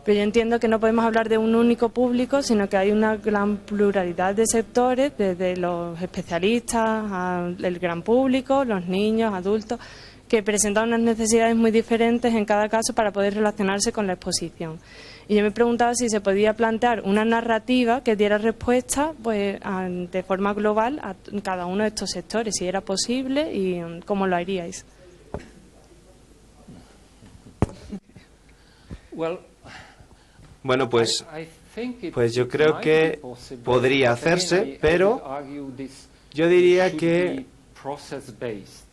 Pero yo entiendo que no podemos hablar de un único público, sino que hay una gran pluralidad de sectores, desde los especialistas al gran público, los niños, adultos, que presentan unas necesidades muy diferentes en cada caso para poder relacionarse con la exposición. Y yo me preguntaba si se podía plantear una narrativa que diera respuesta pues, de forma global a cada uno de estos sectores, si era posible y cómo lo haríais. Bueno, pues yo creo que podría hacerse, pero yo diría que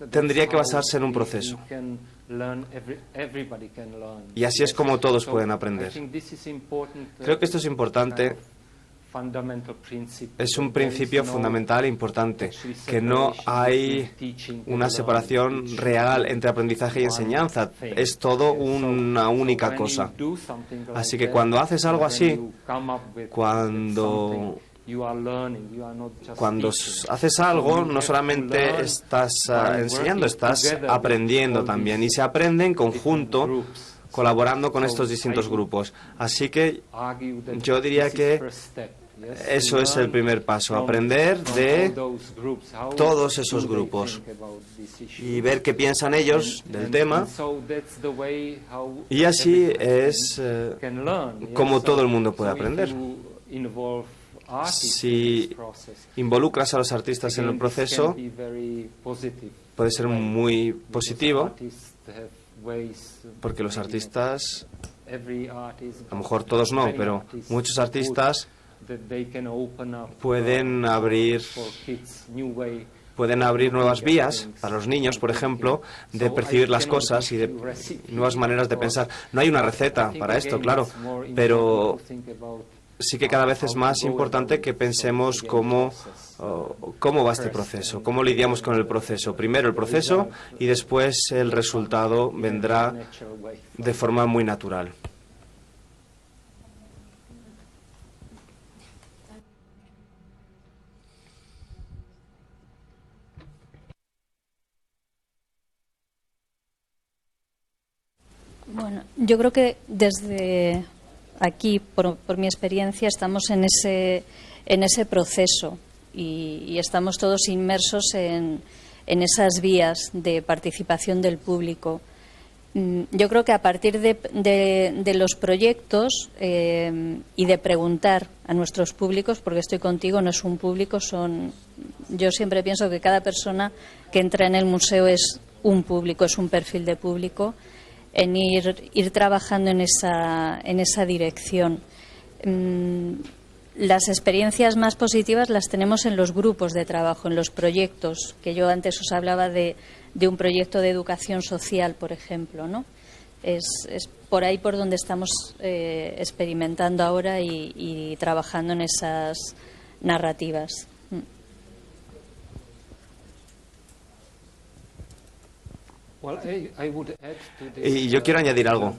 tendría que basarse en un proceso. Y así es como todos pueden aprender. Creo que esto es importante. Es un principio fundamental e importante, que no hay una separación real entre aprendizaje y enseñanza. Es todo una única cosa. Así que cuando haces algo así, cuando haces algo, no solamente estás enseñando, estás aprendiendo también. Y se aprende en conjunto, colaborando con estos distintos grupos. Así que yo diría que eso es el primer paso, aprender de todos esos grupos y ver qué piensan ellos del tema. Y así es como todo el mundo puede aprender. Si involucras a los artistas en el proceso, puede ser muy positivo, porque los artistas, a lo mejor todos no, pero muchos artistas pueden abrir nuevas vías para los niños, por ejemplo, de percibir las cosas y de nuevas maneras de pensar. No hay una receta para esto, claro, pero sí que cada vez es más importante que pensemos cómo va este proceso, cómo lidiamos con el proceso. Primero el proceso y después el resultado vendrá de forma muy natural. Bueno, yo creo que desde aquí, por mi experiencia, estamos en ese proceso y estamos todos inmersos en esas vías de participación del público. Yo creo que a partir de los proyectos y de preguntar a nuestros públicos, porque estoy contigo, no es un público, yo siempre pienso que cada persona que entra en el museo es un público, es un perfil de público, en ir trabajando en esa dirección. Las experiencias más positivas las tenemos en los grupos de trabajo, en los proyectos, que yo antes os hablaba de un proyecto de educación social, por ejemplo, ¿no? Es por ahí por donde estamos experimentando ahora y trabajando en esas narrativas. Y yo quiero añadir algo.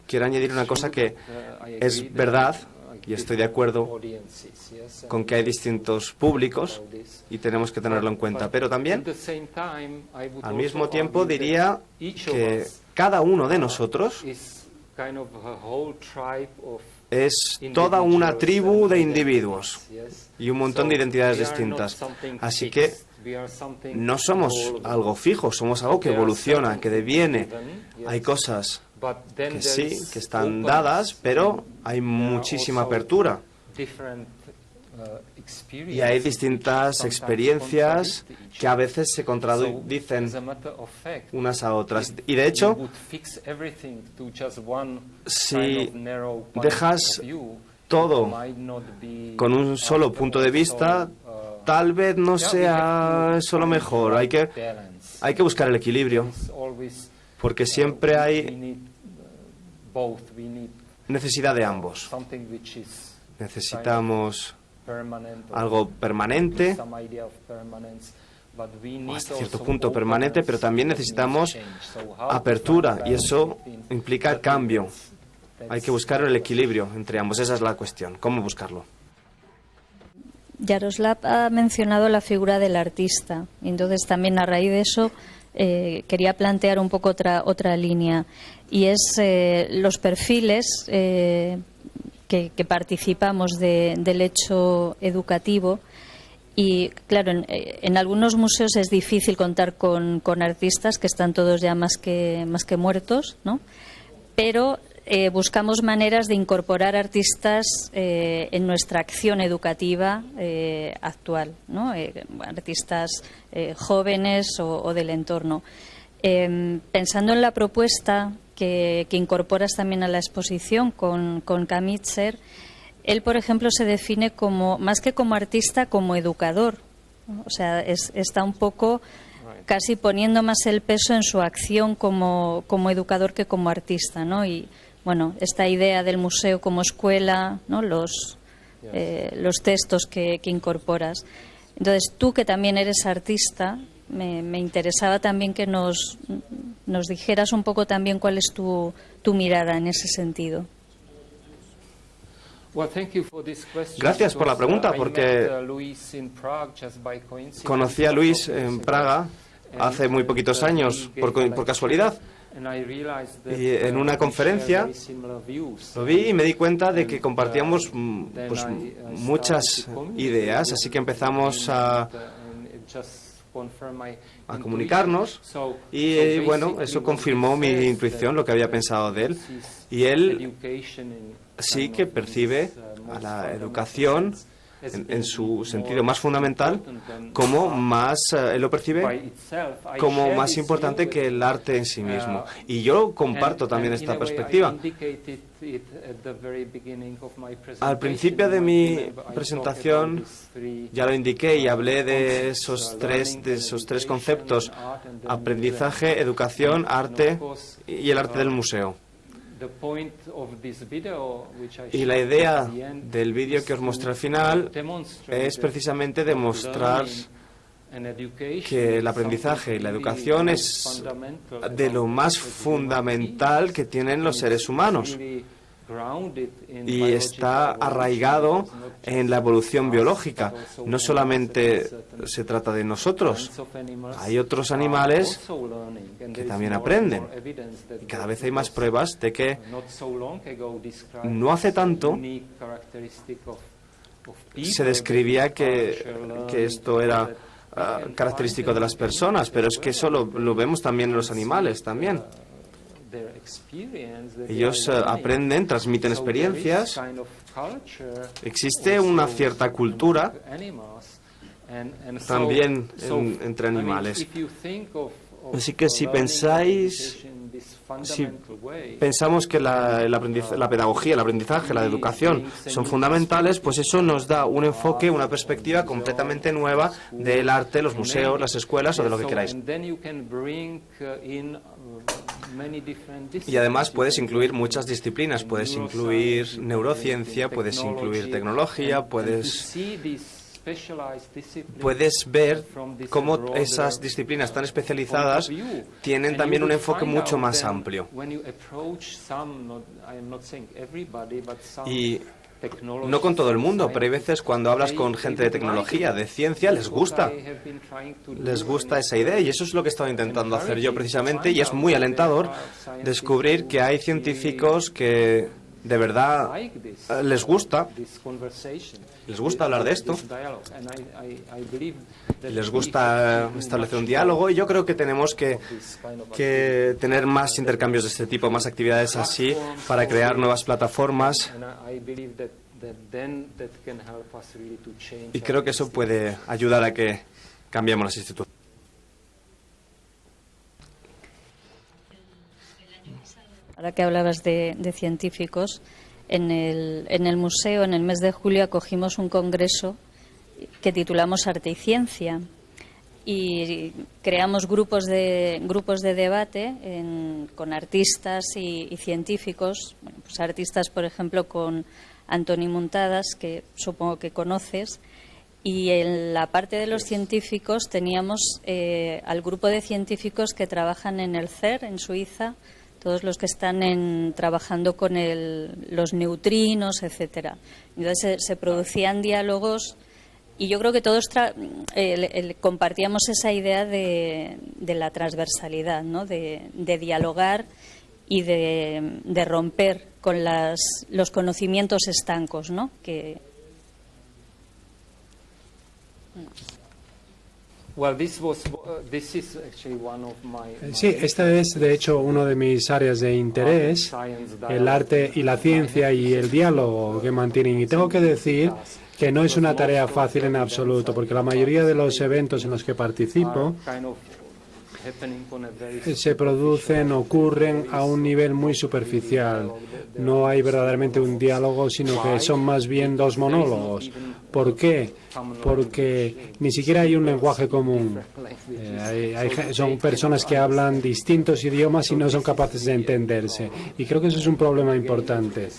Quiero añadir una cosa que es verdad y estoy de acuerdo con que hay distintos públicos y tenemos que tenerlo en cuenta. Pero también, al mismo tiempo, diría que cada uno de nosotros es toda una tribu de individuos y un montón de identidades distintas. Así que no somos algo fijo, somos algo que evoluciona, que deviene. Hay cosas que sí, que están dadas, pero hay muchísima apertura. Y hay distintas experiencias que a veces se contradicen unas a otras. Y de hecho, si dejas todo con un solo punto de vista, tal vez no sea eso lo mejor. Hay que buscar el equilibrio, porque siempre hay necesidad de ambos. Necesitamos algo permanente, o hasta cierto punto permanente, pero también necesitamos apertura, y eso implica cambio. Hay que buscar el equilibrio entre ambos. Esa es la cuestión. ¿Cómo buscarlo? Jaroslav ha mencionado la figura del artista. Entonces, también a raíz de eso, quería plantear un poco otra línea. Y es los perfiles que participamos del hecho educativo. Y, claro, en algunos museos es difícil contar con artistas que están todos ya más que muertos, ¿no? Pero buscamos maneras de incorporar artistas en nuestra acción educativa actual, ¿no? Artistas jóvenes o del entorno. Pensando en la propuesta que incorporas también a la exposición con Kamitser, él, por ejemplo, se define como, más que como artista, como educador. O sea, está un poco casi poniendo más el peso en su acción como educador que como artista, ¿no? Y, bueno, esta idea del museo como escuela, ¿no? Los textos que incorporas. Entonces, tú, que también eres artista, me interesaba también que nos dijeras un poco también cuál es tu mirada en ese sentido. Gracias por la pregunta, porque conocí a Luis en Praga hace muy poquitos años, por casualidad. Y en una conferencia lo vi y me di cuenta de que compartíamos pues, muchas ideas, así que empezamos a comunicarnos y bueno, eso confirmó mi intuición, lo que había pensado de él. Y él sí que percibe a la educación en su sentido más fundamental como más, él lo percibe como más importante que el arte en sí mismo. Y yo comparto también esta perspectiva. Al principio de mi presentación ya lo indiqué y hablé de esos tres conceptos: aprendizaje, educación, arte y el arte del museo. Y la idea del vídeo que os mostré al final es precisamente demostrar que el aprendizaje y la educación es de lo más fundamental que tienen los seres humanos y está arraigado en la evolución biológica. No solamente se trata de nosotros, hay otros animales que también aprenden. Y cada vez hay más pruebas de que no hace tanto se describía que esto era característico de las personas, pero es que eso lo vemos también en los animales también. Ellos aprenden, transmiten experiencias. Existe una cierta cultura también entre animales. Así que si pensamos que la pedagogía, el aprendizaje, la educación son fundamentales, pues eso nos da un enfoque, una perspectiva completamente nueva del arte, los museos, las escuelas o de lo que queráis. Y además puedes incluir muchas disciplinas, puedes incluir neurociencia, puedes incluir tecnología, puedes ver cómo esas disciplinas tan especializadas tienen también un enfoque mucho más amplio. Y No con todo el mundo, pero hay veces cuando hablas con gente de tecnología, de ciencia, les gusta. Les gusta esa idea y eso es lo que he estado intentando hacer yo precisamente y es muy alentador descubrir que hay científicos que de verdad les gusta hablar de esto, les gusta establecer un diálogo y yo creo que tenemos que tener más intercambios de este tipo, más actividades así para crear nuevas plataformas y creo que eso puede ayudar a que cambiemos las instituciones. Ahora que hablabas de científicos, en el museo, en el mes de julio, acogimos un congreso que titulamos Arte y Ciencia y creamos grupos de debate con artistas y científicos. Bueno, pues artistas, por ejemplo, con Antoni Muntadas, que supongo que conoces, y en la parte de los científicos teníamos al grupo de científicos que trabajan en el CERN, en Suiza, todos los que están trabajando con los neutrinos, etcétera. Entonces se producían diálogos y yo creo que todos compartíamos esa idea de la transversalidad, ¿no? De dialogar y de romper con los conocimientos estancos, ¿no? Sí, esta es de hecho una de mis áreas de interés, el arte y la ciencia y el diálogo que mantienen. Y tengo que decir que no es una tarea fácil en absoluto, porque la mayoría de los eventos en los que participo ocurren a un nivel muy superficial. No hay verdaderamente un diálogo, sino que son más bien dos monólogos. ¿Por qué? Porque ni siquiera hay un lenguaje común. Son personas que hablan distintos idiomas y no son capaces de entenderse. Y creo que eso es un problema importante.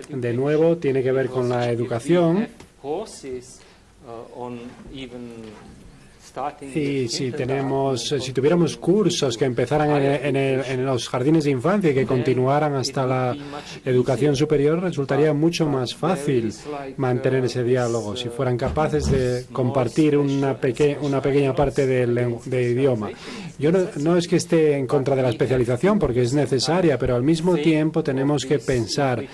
De nuevo, tiene que ver con la educación. Y si tuviéramos cursos que empezaran en los jardines de infancia y que continuaran hasta la educación superior, resultaría mucho más fácil mantener ese diálogo si fueran capaces de compartir una pequeña parte de idioma. Yo no es que esté en contra de la especialización, porque es necesaria, pero al mismo tiempo tenemos que pensar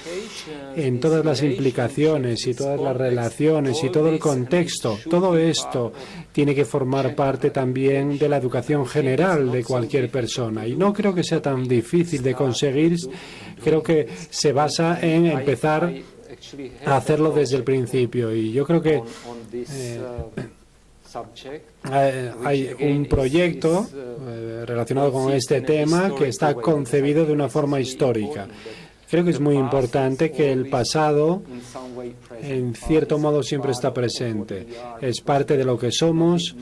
en todas las implicaciones y todas las relaciones y todo el contexto. Todo esto tiene que formar parte también de la educación general de cualquier persona. Y no creo que sea tan difícil de conseguir. Creo que se basa en empezar a hacerlo desde el principio. Y yo creo que hay un proyecto relacionado con este tema que está concebido de una forma histórica. Creo que es muy importante que el pasado, en cierto modo, siempre está presente. Es parte de lo que somos,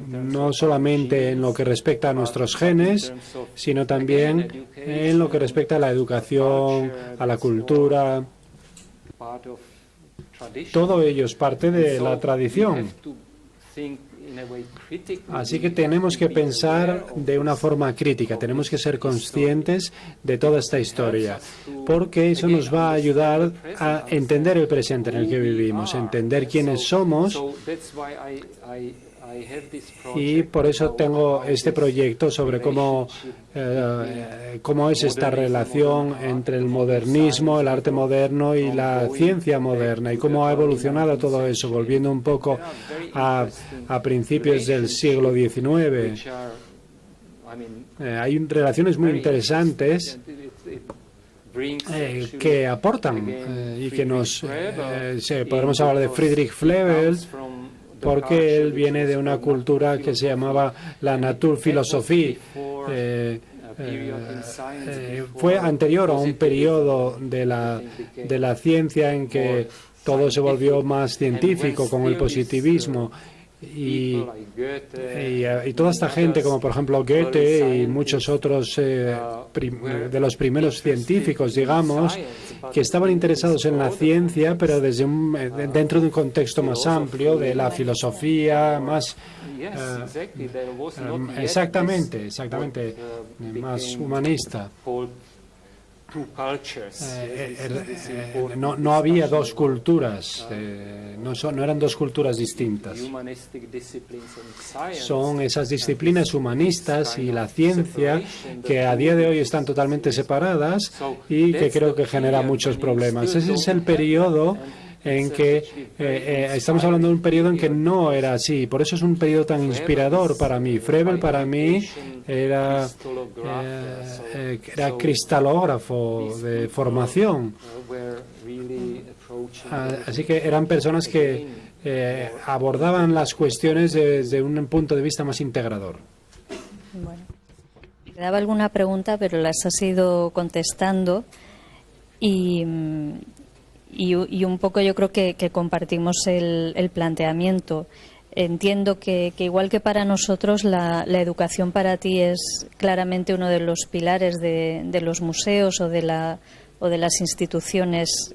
no solamente en lo que respecta a nuestros genes, sino también en lo que respecta a la educación, a la cultura. Todo ello es parte de la tradición. Así que tenemos que pensar de una forma crítica, tenemos que ser conscientes de toda esta historia, porque eso nos va a ayudar a entender el presente en el que vivimos, entender quiénes somos. Y por eso tengo este proyecto sobre cómo es esta relación entre el modernismo, el arte moderno y la ciencia moderna, y cómo ha evolucionado todo eso, volviendo un poco a principios del siglo XIX. Hay relaciones muy interesantes que aportan y que podemos hablar de Friedrich Flevel, porque él viene de una cultura que se llamaba la Naturphilosophie. Fue anterior a un periodo de la ciencia en que todo se volvió más científico con el positivismo. Y toda esta gente, como por ejemplo Goethe y muchos otros de los primeros científicos, digamos, que estaban interesados en la ciencia, pero dentro de un contexto más amplio, de la filosofía, más exactamente, más humanista. no había dos culturas, no eran dos culturas distintas. Son esas disciplinas humanistas y la ciencia que a día de hoy están totalmente separadas y que creo que genera muchos problemas. Ese es el periodo en que estamos hablando de un periodo en que no era así. Por eso es un periodo tan inspirador para mí. Frebel para mí era cristalógrafo de formación. Así que eran personas que abordaban las cuestiones desde un punto de vista más integrador. Bueno, me daba alguna pregunta, pero las has ido contestando y un poco yo creo que compartimos el planteamiento. Entiendo que igual que para nosotros la educación para ti es claramente uno de los pilares de los museos o de las instituciones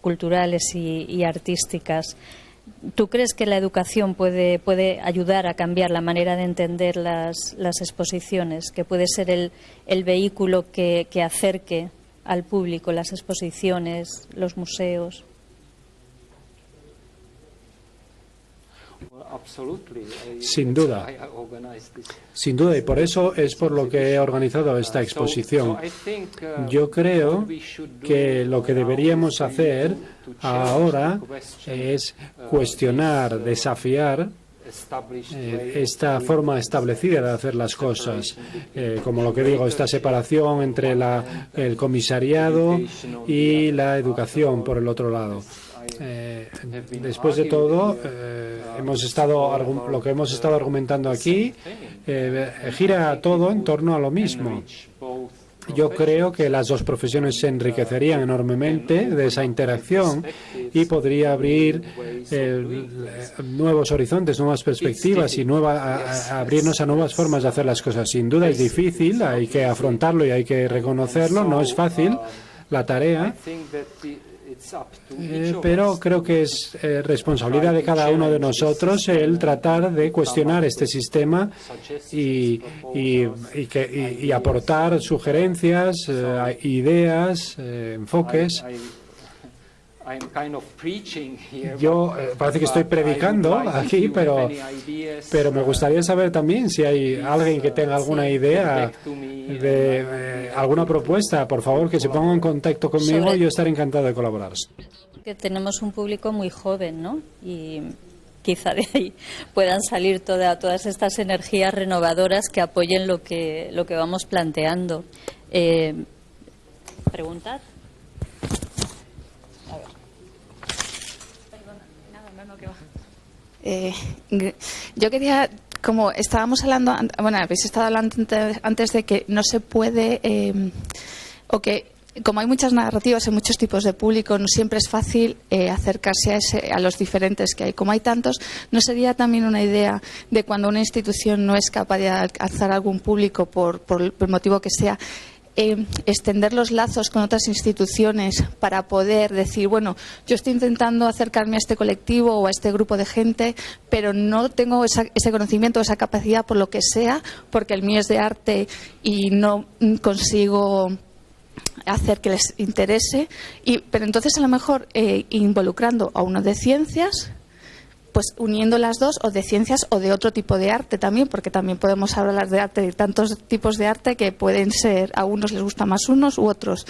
culturales y artísticas. ¿Tú crees que la educación puede ayudar a cambiar la manera de entender las exposiciones? ¿Que puede ser el vehículo que acerque al público las exposiciones, los museos? Sin duda, y por eso es por lo que he organizado esta exposición. Yo creo que lo que deberíamos hacer ahora es cuestionar, desafiar esta forma establecida de hacer las cosas, como lo que digo, esta separación entre el comisariado y la educación por el otro lado. Después de todo, lo que hemos estado argumentando aquí gira todo en torno a lo mismo. Yo creo que las dos profesiones se enriquecerían enormemente de esa interacción y podría abrir nuevos horizontes, nuevas perspectivas y abrirnos a nuevas formas de hacer las cosas. Sin duda es difícil, hay que afrontarlo y hay que reconocerlo, no es fácil la tarea. Pero creo que es responsabilidad de cada uno de nosotros el tratar de cuestionar este sistema y aportar sugerencias, ideas, enfoques. Yo parece que estoy predicando aquí, pero me gustaría saber también si hay alguien que tenga alguna idea de alguna propuesta. Por favor, que se ponga en contacto conmigo y yo estaré encantado de colaborar. Que tenemos un público muy joven, ¿no? Y quizá de ahí puedan salir todas estas energías renovadoras que apoyen lo que vamos planteando. ¿Preguntar? Yo quería, como estábamos hablando, bueno, habéis estado hablando antes de que no se puede, o que como hay muchas narrativas y muchos tipos de público, no siempre es fácil acercarse a los diferentes que hay. Como hay tantos, ¿no sería también una idea de cuando una institución no es capaz de alcanzar algún público por el motivo que sea, extender los lazos con otras instituciones para poder decir, bueno, yo estoy intentando acercarme a este colectivo o a este grupo de gente, pero no tengo ese conocimiento, esa capacidad por lo que sea, porque el mío es de arte y no consigo hacer que les interese, pero entonces a lo mejor involucrando a uno de ciencias, pues uniendo las dos, o de ciencias o de otro tipo de arte también, porque también podemos hablar de arte, de tantos tipos de arte que pueden ser, a unos les gusta más unos u otros.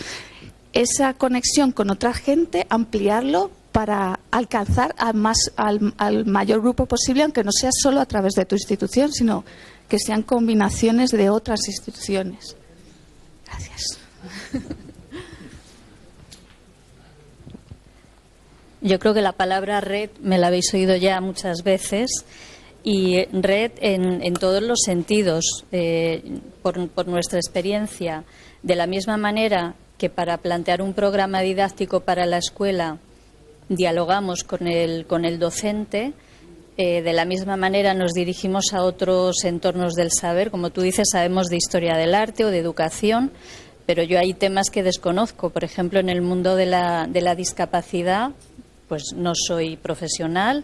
Esa conexión con otra gente, ampliarlo para alcanzar al mayor grupo posible, aunque no sea solo a través de tu institución, sino que sean combinaciones de otras instituciones. Gracias. Yo creo que la palabra red me la habéis oído ya muchas veces, y red en todos los sentidos, por nuestra experiencia. De la misma manera que para plantear un programa didáctico para la escuela dialogamos con el docente, de la misma manera nos dirigimos a otros entornos del saber. Como tú dices, sabemos de historia del arte o de educación, pero yo hay temas que desconozco. Por ejemplo, en el mundo de la discapacidad, pues no soy profesional,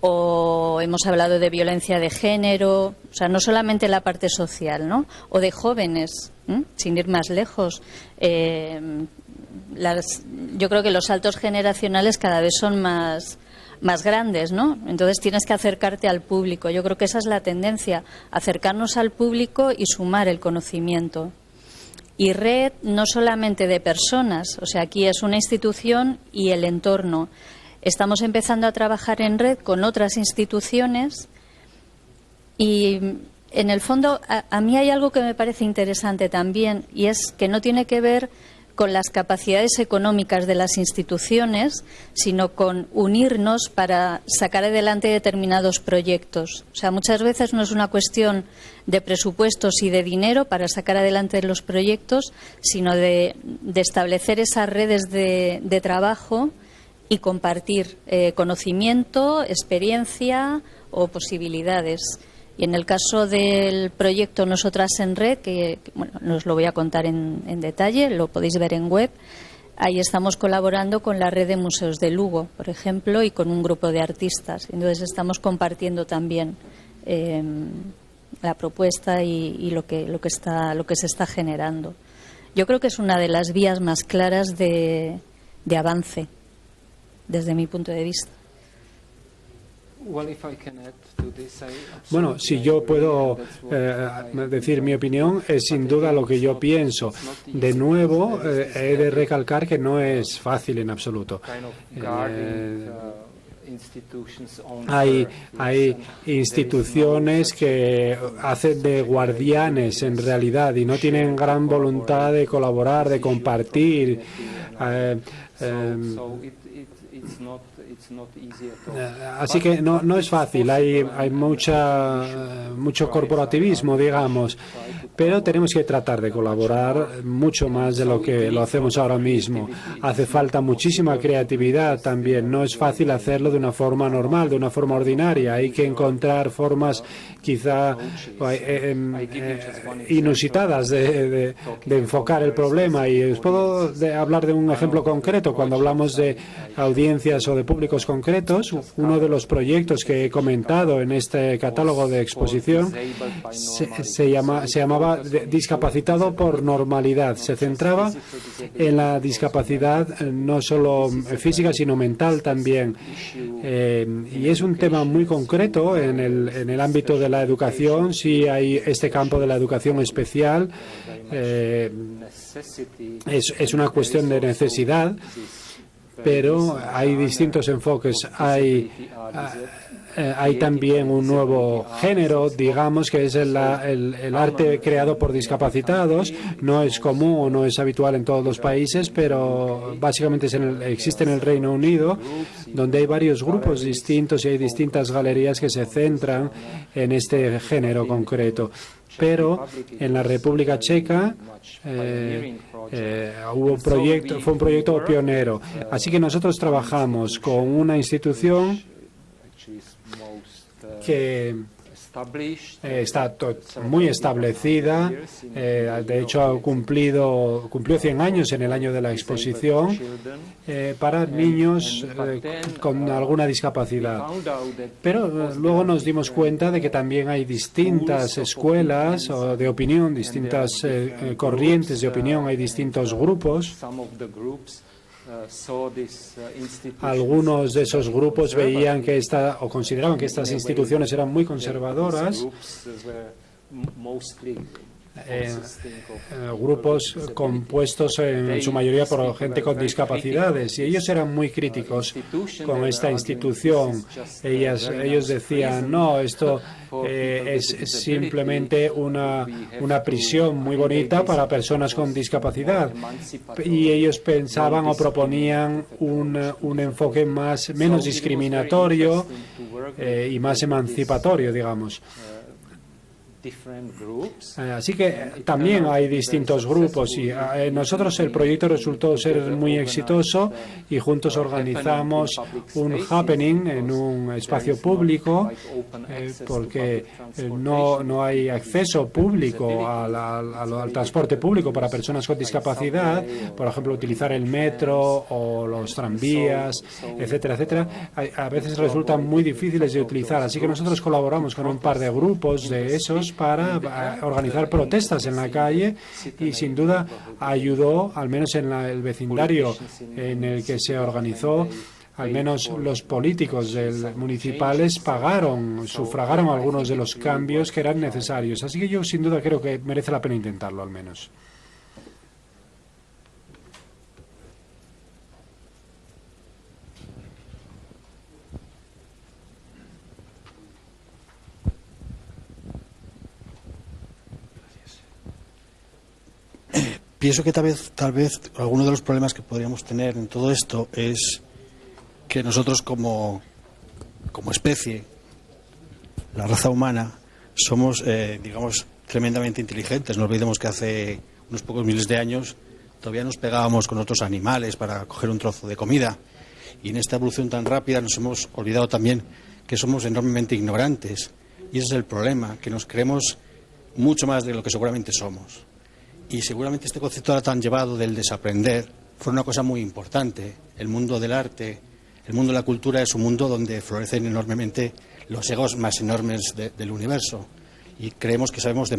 o hemos hablado de violencia de género, o sea, no solamente la parte social, ¿no? O de jóvenes, sin ir más lejos. Yo creo que los saltos generacionales cada vez son más grandes, ¿no? Entonces tienes que acercarte al público. Yo creo que esa es la tendencia, acercarnos al público y sumar el conocimiento. Y red no solamente de personas, o sea, aquí es una institución y el entorno. Estamos empezando a trabajar en red con otras instituciones y, en el fondo, a mí hay algo que me parece interesante también, y es que no tiene que ver con las capacidades económicas de las instituciones, sino con unirnos para sacar adelante determinados proyectos. O sea, muchas veces no es una cuestión de presupuestos y de dinero para sacar adelante los proyectos, sino de establecer esas redes de trabajo y compartir conocimiento, experiencia o posibilidades. Y en el caso del proyecto Nosotras en Red, que bueno, no os lo voy a contar en detalle, lo podéis ver en web, ahí estamos colaborando con la red de museos de Lugo, por ejemplo, y con un grupo de artistas. Entonces estamos compartiendo también la propuesta y lo que se está generando. Yo creo que es una de las vías más claras de avance, desde mi punto de vista. Bueno, si yo puedo decir mi opinión, es sin duda lo que yo pienso. De nuevo, he de recalcar que no es fácil en absoluto. Hay instituciones que hacen de guardianes en realidad y no tienen gran voluntad de colaborar, de compartir. Así que no es fácil, hay mucho corporativismo, digamos, pero tenemos que tratar de colaborar mucho más de lo que lo hacemos ahora mismo. Hace falta muchísima creatividad también, no es fácil hacerlo de una forma normal, de una forma ordinaria, hay que encontrar formas quizá inusitadas de enfocar el problema. Y os puedo hablar de un ejemplo concreto. Cuando hablamos de audiencias o de públicos concretos, uno de los proyectos que he comentado en este catálogo de exposición se llamaba Discapacitado por Normalidad. Se centraba en la discapacidad no solo física, sino mental también. Y es un tema muy concreto en el ámbito de la educación. Sí hay este campo de la educación especial. Es una cuestión de necesidad, pero hay distintos enfoques. Hay también un nuevo género, digamos, que es el arte creado por discapacitados. No es común o no es habitual en todos los países, pero básicamente existe en el Reino Unido, donde hay varios grupos distintos y hay distintas galerías que se centran en este género concreto. Pero en la República Checa fue un proyecto pionero. Así que nosotros trabajamos con una institución que está muy establecida, de hecho cumplió 100 años en el año de la exposición, para niños con alguna discapacidad. Pero luego nos dimos cuenta de que también hay distintas escuelas de opinión, distintas corrientes de opinión, hay distintos grupos. Algunos de esos grupos veían que o consideraban que estas instituciones eran muy conservadoras. Grupos compuestos en su mayoría por gente con discapacidades, y ellos eran muy críticos con esta institución. Ellos decían, no, esto es simplemente una prisión muy bonita para personas con discapacidad, y ellos pensaban o proponían un enfoque menos discriminatorio y más emancipatorio, digamos. Así que también hay distintos grupos y nosotros el proyecto resultó ser muy exitoso y juntos organizamos un happening en un espacio público porque no hay acceso público al transporte público para personas con discapacidad, por ejemplo, utilizar el metro o los tranvías, etcétera, etcétera. A veces resultan muy difíciles de utilizar, así que nosotros colaboramos con un par de grupos de esos para organizar protestas en la calle y sin duda ayudó, al menos en el vecindario en el que se organizó, al menos los políticos municipales sufragaron algunos de los cambios que eran necesarios. Así que yo sin duda creo que merece la pena intentarlo al menos. Pienso que tal vez alguno de los problemas que podríamos tener en todo esto es que nosotros como especie, la raza humana, somos, digamos, tremendamente inteligentes. No olvidemos que hace unos pocos miles de años todavía nos pegábamos con otros animales para coger un trozo de comida. Y en esta evolución tan rápida nos hemos olvidado también que somos enormemente ignorantes. Y ese es el problema, que nos creemos mucho más de lo que seguramente somos. Y seguramente este concepto ahora tan llevado del desaprender fue una cosa muy importante. El mundo del arte, el mundo de la cultura es un mundo donde florecen enormemente los egos más enormes del universo. Y creemos que sabemos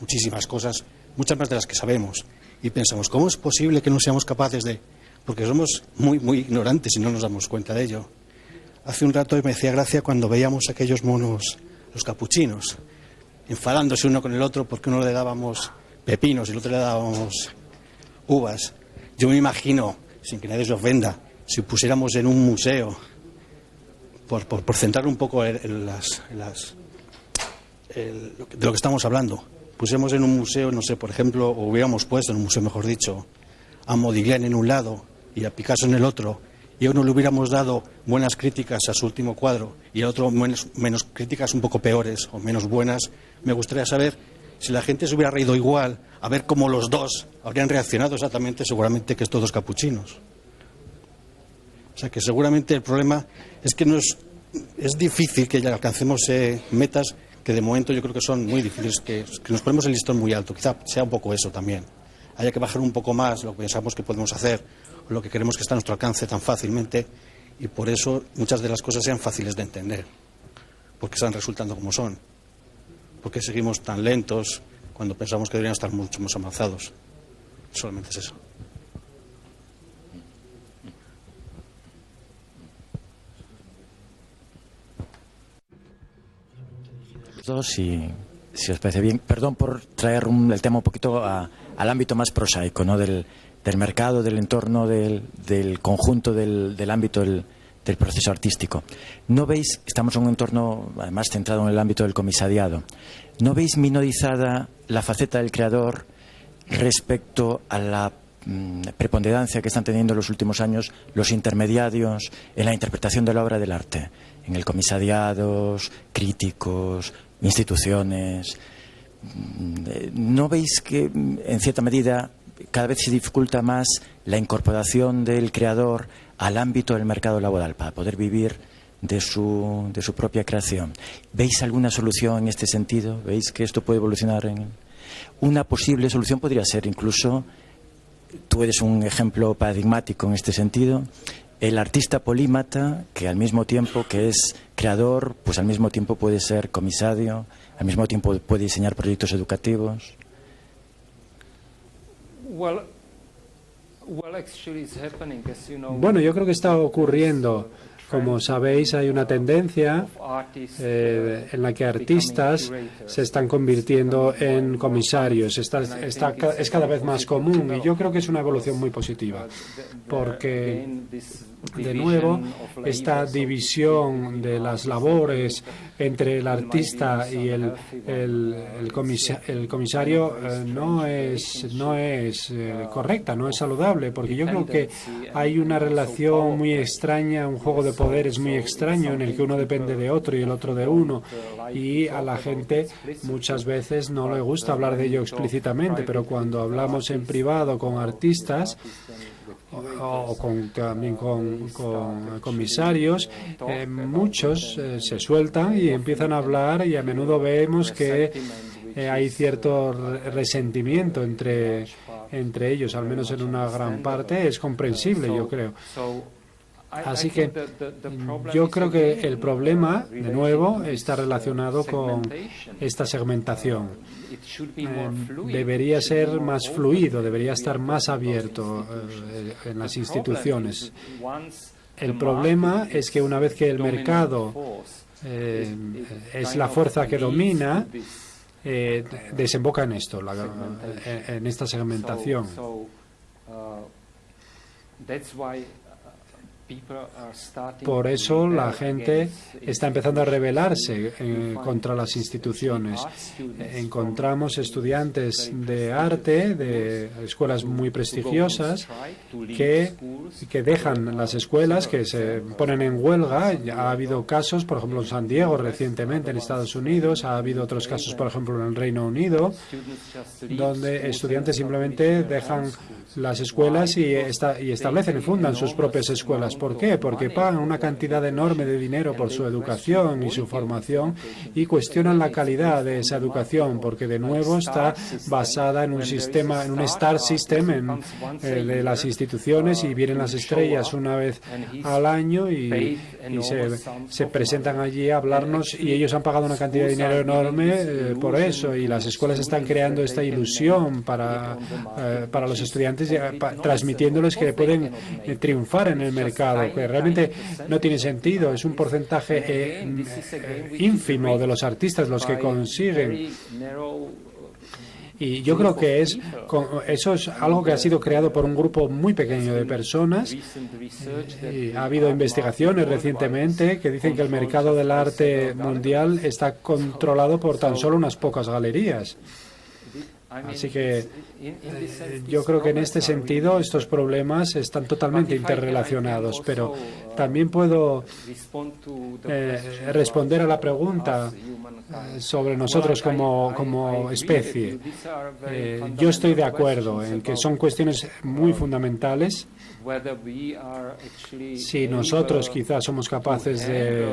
muchísimas cosas, muchas más de las que sabemos. Y pensamos, ¿cómo es posible que no seamos capaces de...? Porque somos muy, muy ignorantes y no nos damos cuenta de ello. Hace un rato me hacía gracia cuando veíamos aquellos monos, los capuchinos, enfadándose uno con el otro porque uno le dábamos pepinos y el otro le dábamos uvas. Yo me imagino, sin que nadie se ofenda, si pusiéramos en un museo, por centrar un poco de lo que estamos hablando, pusiéramos en un museo, no sé, por ejemplo, o hubiéramos puesto en un museo, mejor dicho, a Modigliani en un lado y a Picasso en el otro, y a uno le hubiéramos dado buenas críticas a su último cuadro y a otro menos críticas un poco peores o menos buenas, me gustaría saber si la gente se hubiera reído igual, a ver cómo los dos habrían reaccionado exactamente, seguramente, que estos dos capuchinos. O sea que seguramente el problema es que es difícil que ya alcancemos metas que de momento yo creo que son muy difíciles, que nos ponemos el listón muy alto. Quizá sea un poco eso también. Haya que bajar un poco más lo que pensamos que podemos hacer, o lo que queremos que está a nuestro alcance tan fácilmente, y por eso muchas de las cosas sean fáciles de entender, porque están resultando como son. ¿Por qué seguimos tan lentos cuando pensamos que deberían estar mucho más avanzados? Solamente es eso. Si os parece bien, perdón por traer el tema un poquito al ámbito más prosaico, ¿no? del mercado, del entorno, del conjunto del ámbito del proceso artístico. ¿No veis, estamos en un entorno además centrado en el ámbito del comisariado, ¿no veis minorizada la faceta del creador respecto a la preponderancia que están teniendo en los últimos años los intermediarios en la interpretación de la obra del arte? En el comisariados, críticos, instituciones. ¿No veis que en cierta medida cada vez se dificulta más la incorporación del creador al ámbito del mercado laboral para poder vivir de su propia creación? ¿Veis alguna solución en este sentido? ¿Veis que esto puede evolucionar? Una posible solución podría ser incluso, tú eres un ejemplo paradigmático en este sentido, el artista polímata que al mismo tiempo que es creador, pues al mismo tiempo puede ser comisario, al mismo tiempo puede diseñar proyectos educativos. Bueno, yo creo que está ocurriendo. Como sabéis, hay una tendencia en la que artistas se están convirtiendo en comisarios. Es cada vez más común y yo creo que es una evolución muy positiva, porque, de nuevo, esta división de las labores entre el artista y el comisario no es correcta, no es saludable, porque yo creo que hay una relación muy extraña, un juego de poder es muy extraño, en el que uno depende de otro y el otro de uno, y a la gente muchas veces no le gusta hablar de ello explícitamente, pero cuando hablamos en privado con artistas o también con comisarios, muchos se sueltan y empiezan a hablar, y a menudo vemos que hay cierto resentimiento entre ellos, al menos en una gran parte. Es comprensible, yo creo. Así que yo creo que el problema, de nuevo, está relacionado con esta segmentación. Debería ser más fluido, debería estar más abierto en las instituciones. El problema es que una vez que el mercado es la fuerza que domina, desemboca en esto, en esta segmentación. Por eso la gente está empezando a rebelarse contra las instituciones. Encontramos estudiantes de arte, de escuelas muy prestigiosas, que dejan las escuelas, que se ponen en huelga. Ya ha habido casos, por ejemplo, en San Diego recientemente, en Estados Unidos. Ha habido otros casos, por ejemplo, en el Reino Unido, donde estudiantes simplemente dejan las escuelas y establecen y fundan sus propias escuelas. ¿Por qué? Porque pagan una cantidad enorme de dinero por su educación y su formación y cuestionan la calidad de esa educación, porque de nuevo está basada en un sistema, en un star system de las instituciones, y vienen las estrellas una vez al año y se presentan allí a hablarnos, y ellos han pagado una cantidad de dinero enorme por eso, y las escuelas están creando esta ilusión para los estudiantes, transmitiéndoles que pueden triunfar en el mercado, que realmente no tiene sentido. Es un porcentaje ínfimo de los artistas los que consiguen. Y yo creo que eso es algo que ha sido creado por un grupo muy pequeño de personas. Ha habido investigaciones recientemente que dicen que el mercado del arte mundial está controlado por tan solo unas pocas galerías. Así que yo creo que en este sentido estos problemas están totalmente interrelacionados, pero también puedo responder a la pregunta sobre nosotros como especie. Yo estoy de acuerdo en que son cuestiones muy fundamentales. Si nosotros quizás somos capaces de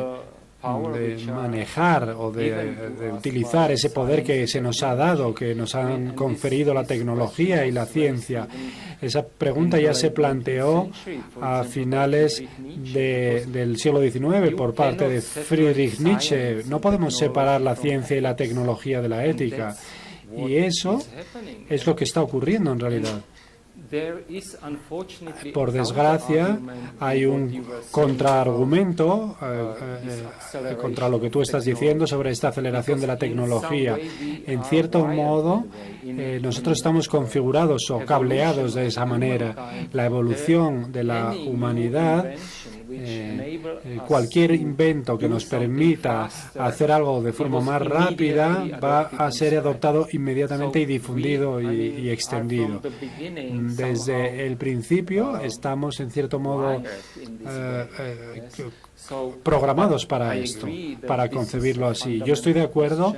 manejar o de utilizar ese poder que se nos ha dado, que nos han conferido la tecnología y la ciencia. Esa pregunta ya se planteó a finales del siglo XIX por parte de Friedrich Nietzsche. No podemos separar la ciencia y la tecnología de la ética. Y eso es lo que está ocurriendo en realidad. Por desgracia, hay un contraargumento contra lo que tú estás diciendo sobre esta aceleración de la tecnología. En cierto modo, nosotros estamos configurados o cableados de esa manera. La evolución de la humanidad, cualquier invento que nos permita hacer algo de forma más rápida va a ser adoptado inmediatamente y difundido y extendido. Desde el principio estamos, en cierto modo, programados para esto, para concebirlo así. Yo estoy de acuerdo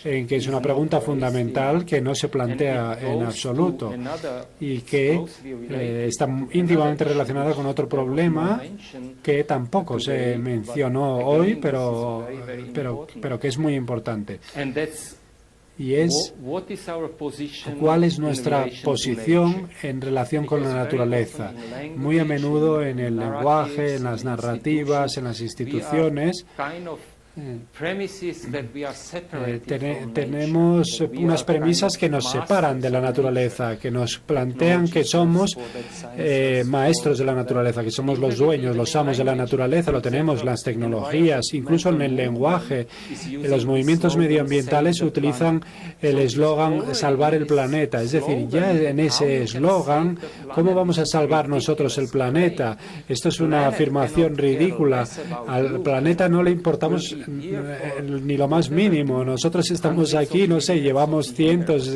en que es una pregunta fundamental que no se plantea en absoluto y que está íntimamente relacionada con otro problema que tampoco se mencionó hoy, pero que es muy importante. Y es cuál es nuestra posición en relación con la naturaleza. Muy a menudo en el lenguaje, en las narrativas, en las instituciones, tenemos unas premisas que nos separan de la naturaleza, que nos plantean que somos maestros de la naturaleza, que somos los dueños, los amos de la naturaleza. Lo tenemos las tecnologías, incluso en el lenguaje. Los movimientos medioambientales utilizan el eslogan salvar el planeta. Es decir, ya en ese eslogan, ¿cómo vamos a salvar nosotros el planeta? Esto es una afirmación ridícula. Al planeta no le importamos ni lo más mínimo. Nosotros estamos aquí, no sé, llevamos cientos,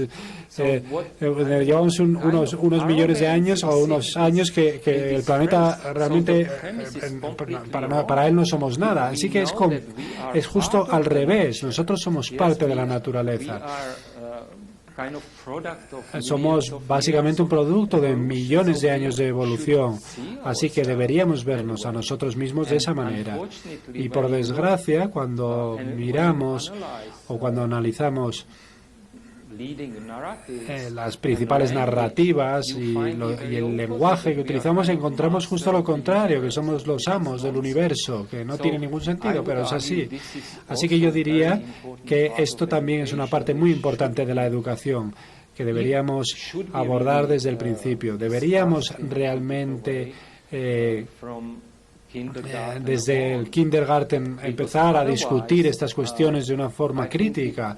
llevamos unos millones de años o unos años que el planeta realmente para él no somos nada. Así que es justo al revés. Nosotros somos parte de la naturaleza. Somos básicamente un producto de millones de años de evolución, así que deberíamos vernos a nosotros mismos de esa manera. Y por desgracia, cuando miramos o cuando analizamos las principales narrativas y el lenguaje que utilizamos, encontramos justo lo contrario, que somos los amos del universo, que no tiene ningún sentido, pero es así. Así que yo diría que esto también es una parte muy importante de la educación, que deberíamos abordar desde el principio. Deberíamos realmente desde el kindergarten empezar a discutir estas cuestiones de una forma crítica.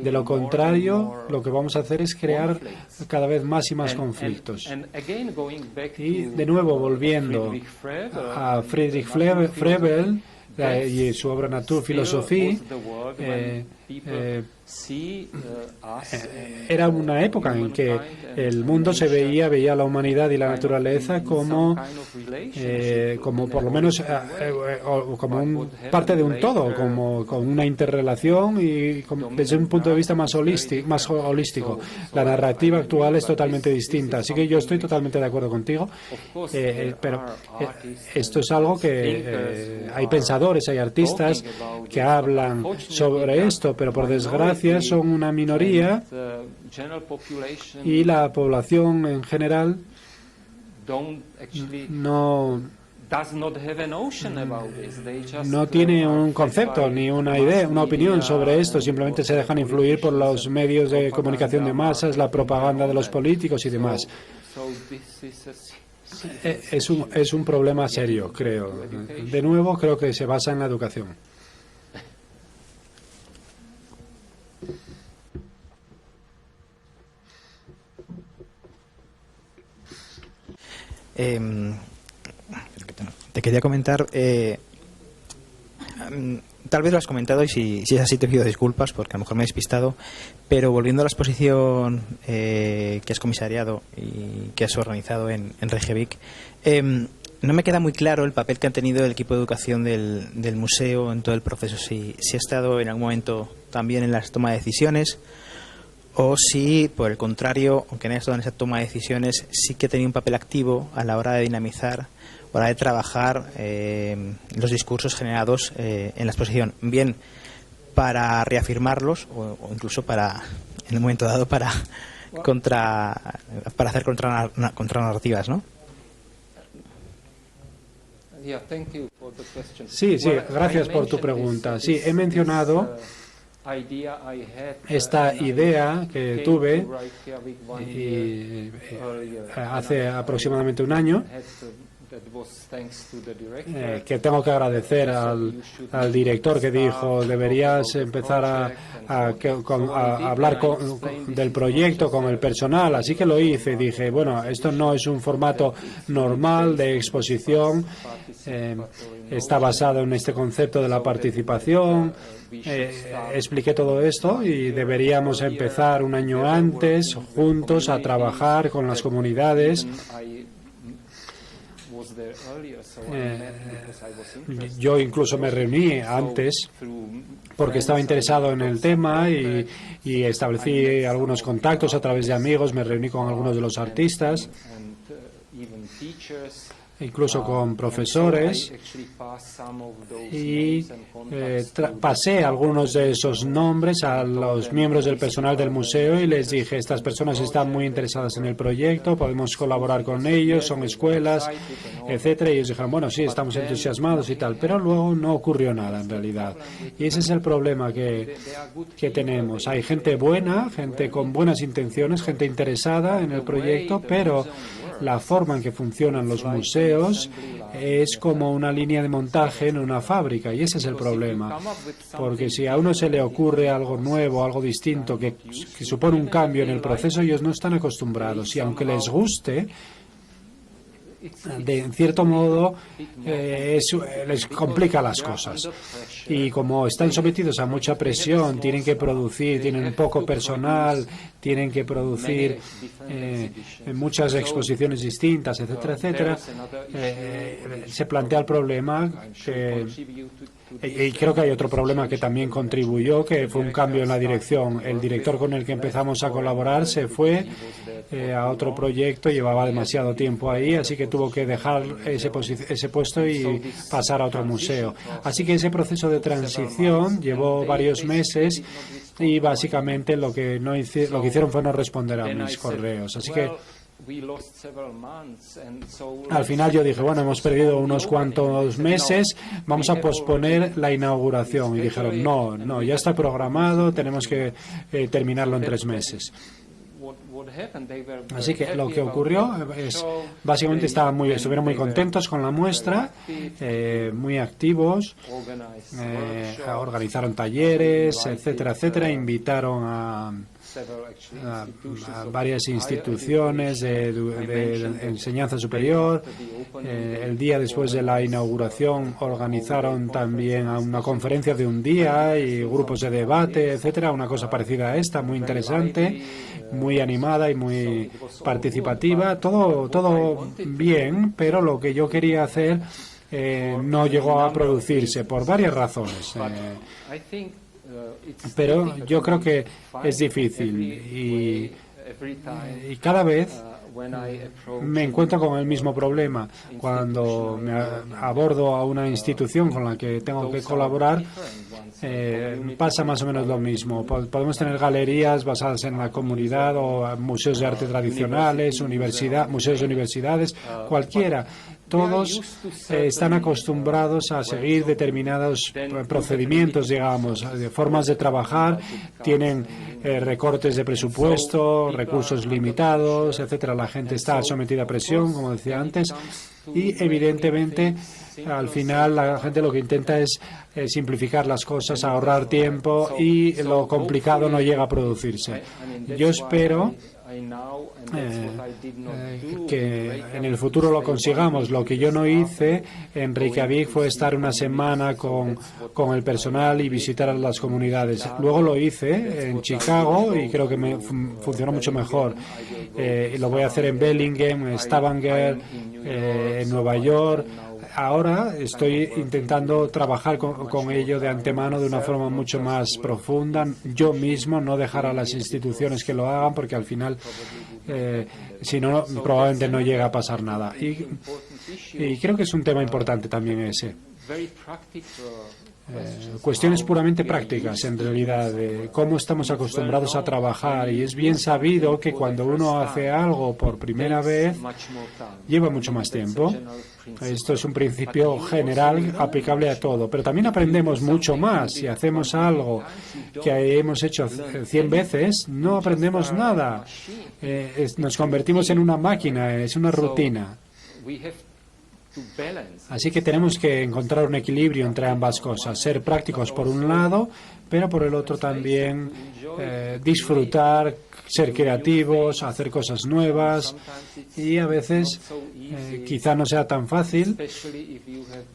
De lo contrario, lo que vamos a hacer es crear cada vez más y más conflictos. Y de nuevo, volviendo a Friedrich Froebel y su obra Naturphilosophie, era una época en que el mundo se veía a la humanidad y la naturaleza como por lo menos como parte de un todo, como con una interrelación y desde un punto de vista más holístico. La narrativa actual es totalmente distinta, así que yo estoy totalmente de acuerdo contigo, pero esto es algo que hay pensadores, hay artistas que hablan sobre esto, pero por desgracia son una minoría y la población en general no tiene un concepto ni una idea, una opinión sobre esto, simplemente se dejan influir por los medios de comunicación de masas, la propaganda de los políticos y demás. Es un problema serio, creo. De nuevo, creo que se basa en la educación. Te quería comentar, tal vez lo has comentado y si es así te pido disculpas porque a lo mejor me he despistado, pero volviendo a la exposición que has comisariado y que has organizado en Reykjavik, no me queda muy claro el papel que ha tenido el equipo de educación del museo en todo el proceso, si ha estado en algún momento también en la toma de decisiones, o si, por el contrario, aunque no haya estado en esa toma de decisiones, sí que tenía un papel activo a la hora de dinamizar, a la hora de trabajar los discursos generados en la exposición, bien para reafirmarlos o incluso para, en un momento dado, para hacer contranarrativas, ¿no? Sí, gracias por tu pregunta. Sí, he mencionado esta idea que tuve hace aproximadamente un año, que tengo que agradecer al director que dijo deberías empezar a hablar del proyecto con el personal, así que lo hice. Dije, bueno, esto no es un formato normal de exposición, está basado en este concepto de la participación. Expliqué todo esto y deberíamos empezar un año antes juntos a trabajar con las comunidades. Yo incluso me reuní antes porque estaba interesado en el tema y establecí algunos contactos a través de amigos, me reuní con algunos de los artistas, incluso con profesores, y pasé algunos de esos nombres a los miembros del personal del museo y les dije, estas personas están muy interesadas en el proyecto, podemos colaborar con ellos, son escuelas, etcétera, y ellos dijeron, bueno, sí, estamos entusiasmados y tal, pero luego no ocurrió nada en realidad. Y ese es el problema que tenemos. Hay gente buena, gente con buenas intenciones, gente interesada en el proyecto, pero la forma en que funcionan los museos es como una línea de montaje en una fábrica, y ese es el problema, porque si a uno se le ocurre algo nuevo, algo distinto, que supone un cambio en el proceso, ellos no están acostumbrados, y aunque les guste, en cierto modo les complica las cosas. Y como están sometidos a mucha presión, tienen que producir, tienen poco personal, tienen que producir muchas exposiciones distintas, etcétera, etcétera, se plantea el problema y creo que hay otro problema que también contribuyó, que fue un cambio en la dirección. El director con el que empezamos a colaborar se fue a otro proyecto, llevaba demasiado tiempo ahí, así que tuvo que dejar ese puesto y pasar a otro museo. Así que ese proceso de transición llevó varios meses y básicamente lo que hicieron fue no responder a mis correos. Así que al final yo dije, bueno, hemos perdido unos cuantos meses, vamos a posponer la inauguración. Y dijeron, no, ya está programado, tenemos que terminarlo en 3 meses. Así que lo que ocurrió es, básicamente estuvieron muy contentos con la muestra, muy activos, organizaron talleres, etcétera, etcétera, invitaron a varias instituciones de enseñanza superior. El día después de la inauguración organizaron también una conferencia de un día y grupos de debate, etcétera, una cosa parecida a esta, muy interesante, muy animada y muy participativa, todo bien, pero lo que yo quería hacer no llegó a producirse por varias razones. Pero yo creo que es difícil y cada vez me encuentro con el mismo problema. Cuando me abordo a una institución con la que tengo que colaborar, pasa más o menos lo mismo. Podemos tener galerías basadas en la comunidad o museos de arte tradicionales, museos de universidades, cualquiera. Todos están acostumbrados a seguir determinados procedimientos, digamos, de formas de trabajar, tienen recortes de presupuesto, recursos limitados, etcétera. La gente está sometida a presión, como decía antes, y evidentemente al final la gente lo que intenta es simplificar las cosas, ahorrar tiempo y lo complicado no llega a producirse. Yo espero que en el futuro lo consigamos. Lo que yo no hice en Reykjavik fue estar una semana con el personal y visitar a las comunidades. Luego lo hice en Chicago y creo que me funcionó mucho mejor. Lo voy a hacer en Bellingham, en Stavanger, en Nueva York. Ahora estoy intentando trabajar con ello de antemano de una forma mucho más profunda. Yo mismo, no dejar a las instituciones que lo hagan, porque al final, si no, probablemente no llega a pasar nada. Y creo que es un tema importante también ese. Cuestiones puramente prácticas, en realidad, de cómo estamos acostumbrados a trabajar. Y es bien sabido que cuando uno hace algo por primera vez, lleva mucho más tiempo. Esto es un principio general aplicable a todo. Pero también aprendemos mucho más. Si hacemos algo que hemos hecho 100 veces, no aprendemos nada. Nos convertimos en una máquina, es una rutina. Así que tenemos que encontrar un equilibrio entre ambas cosas, ser prácticos por un lado, pero por el otro también disfrutar, ser creativos, hacer cosas nuevas, y a veces quizá no sea tan fácil,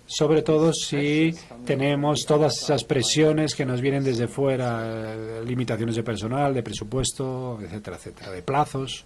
sobre todo si tenemos todas esas presiones que nos vienen desde fuera, limitaciones de personal, de presupuesto, etcétera, etcétera, de plazos.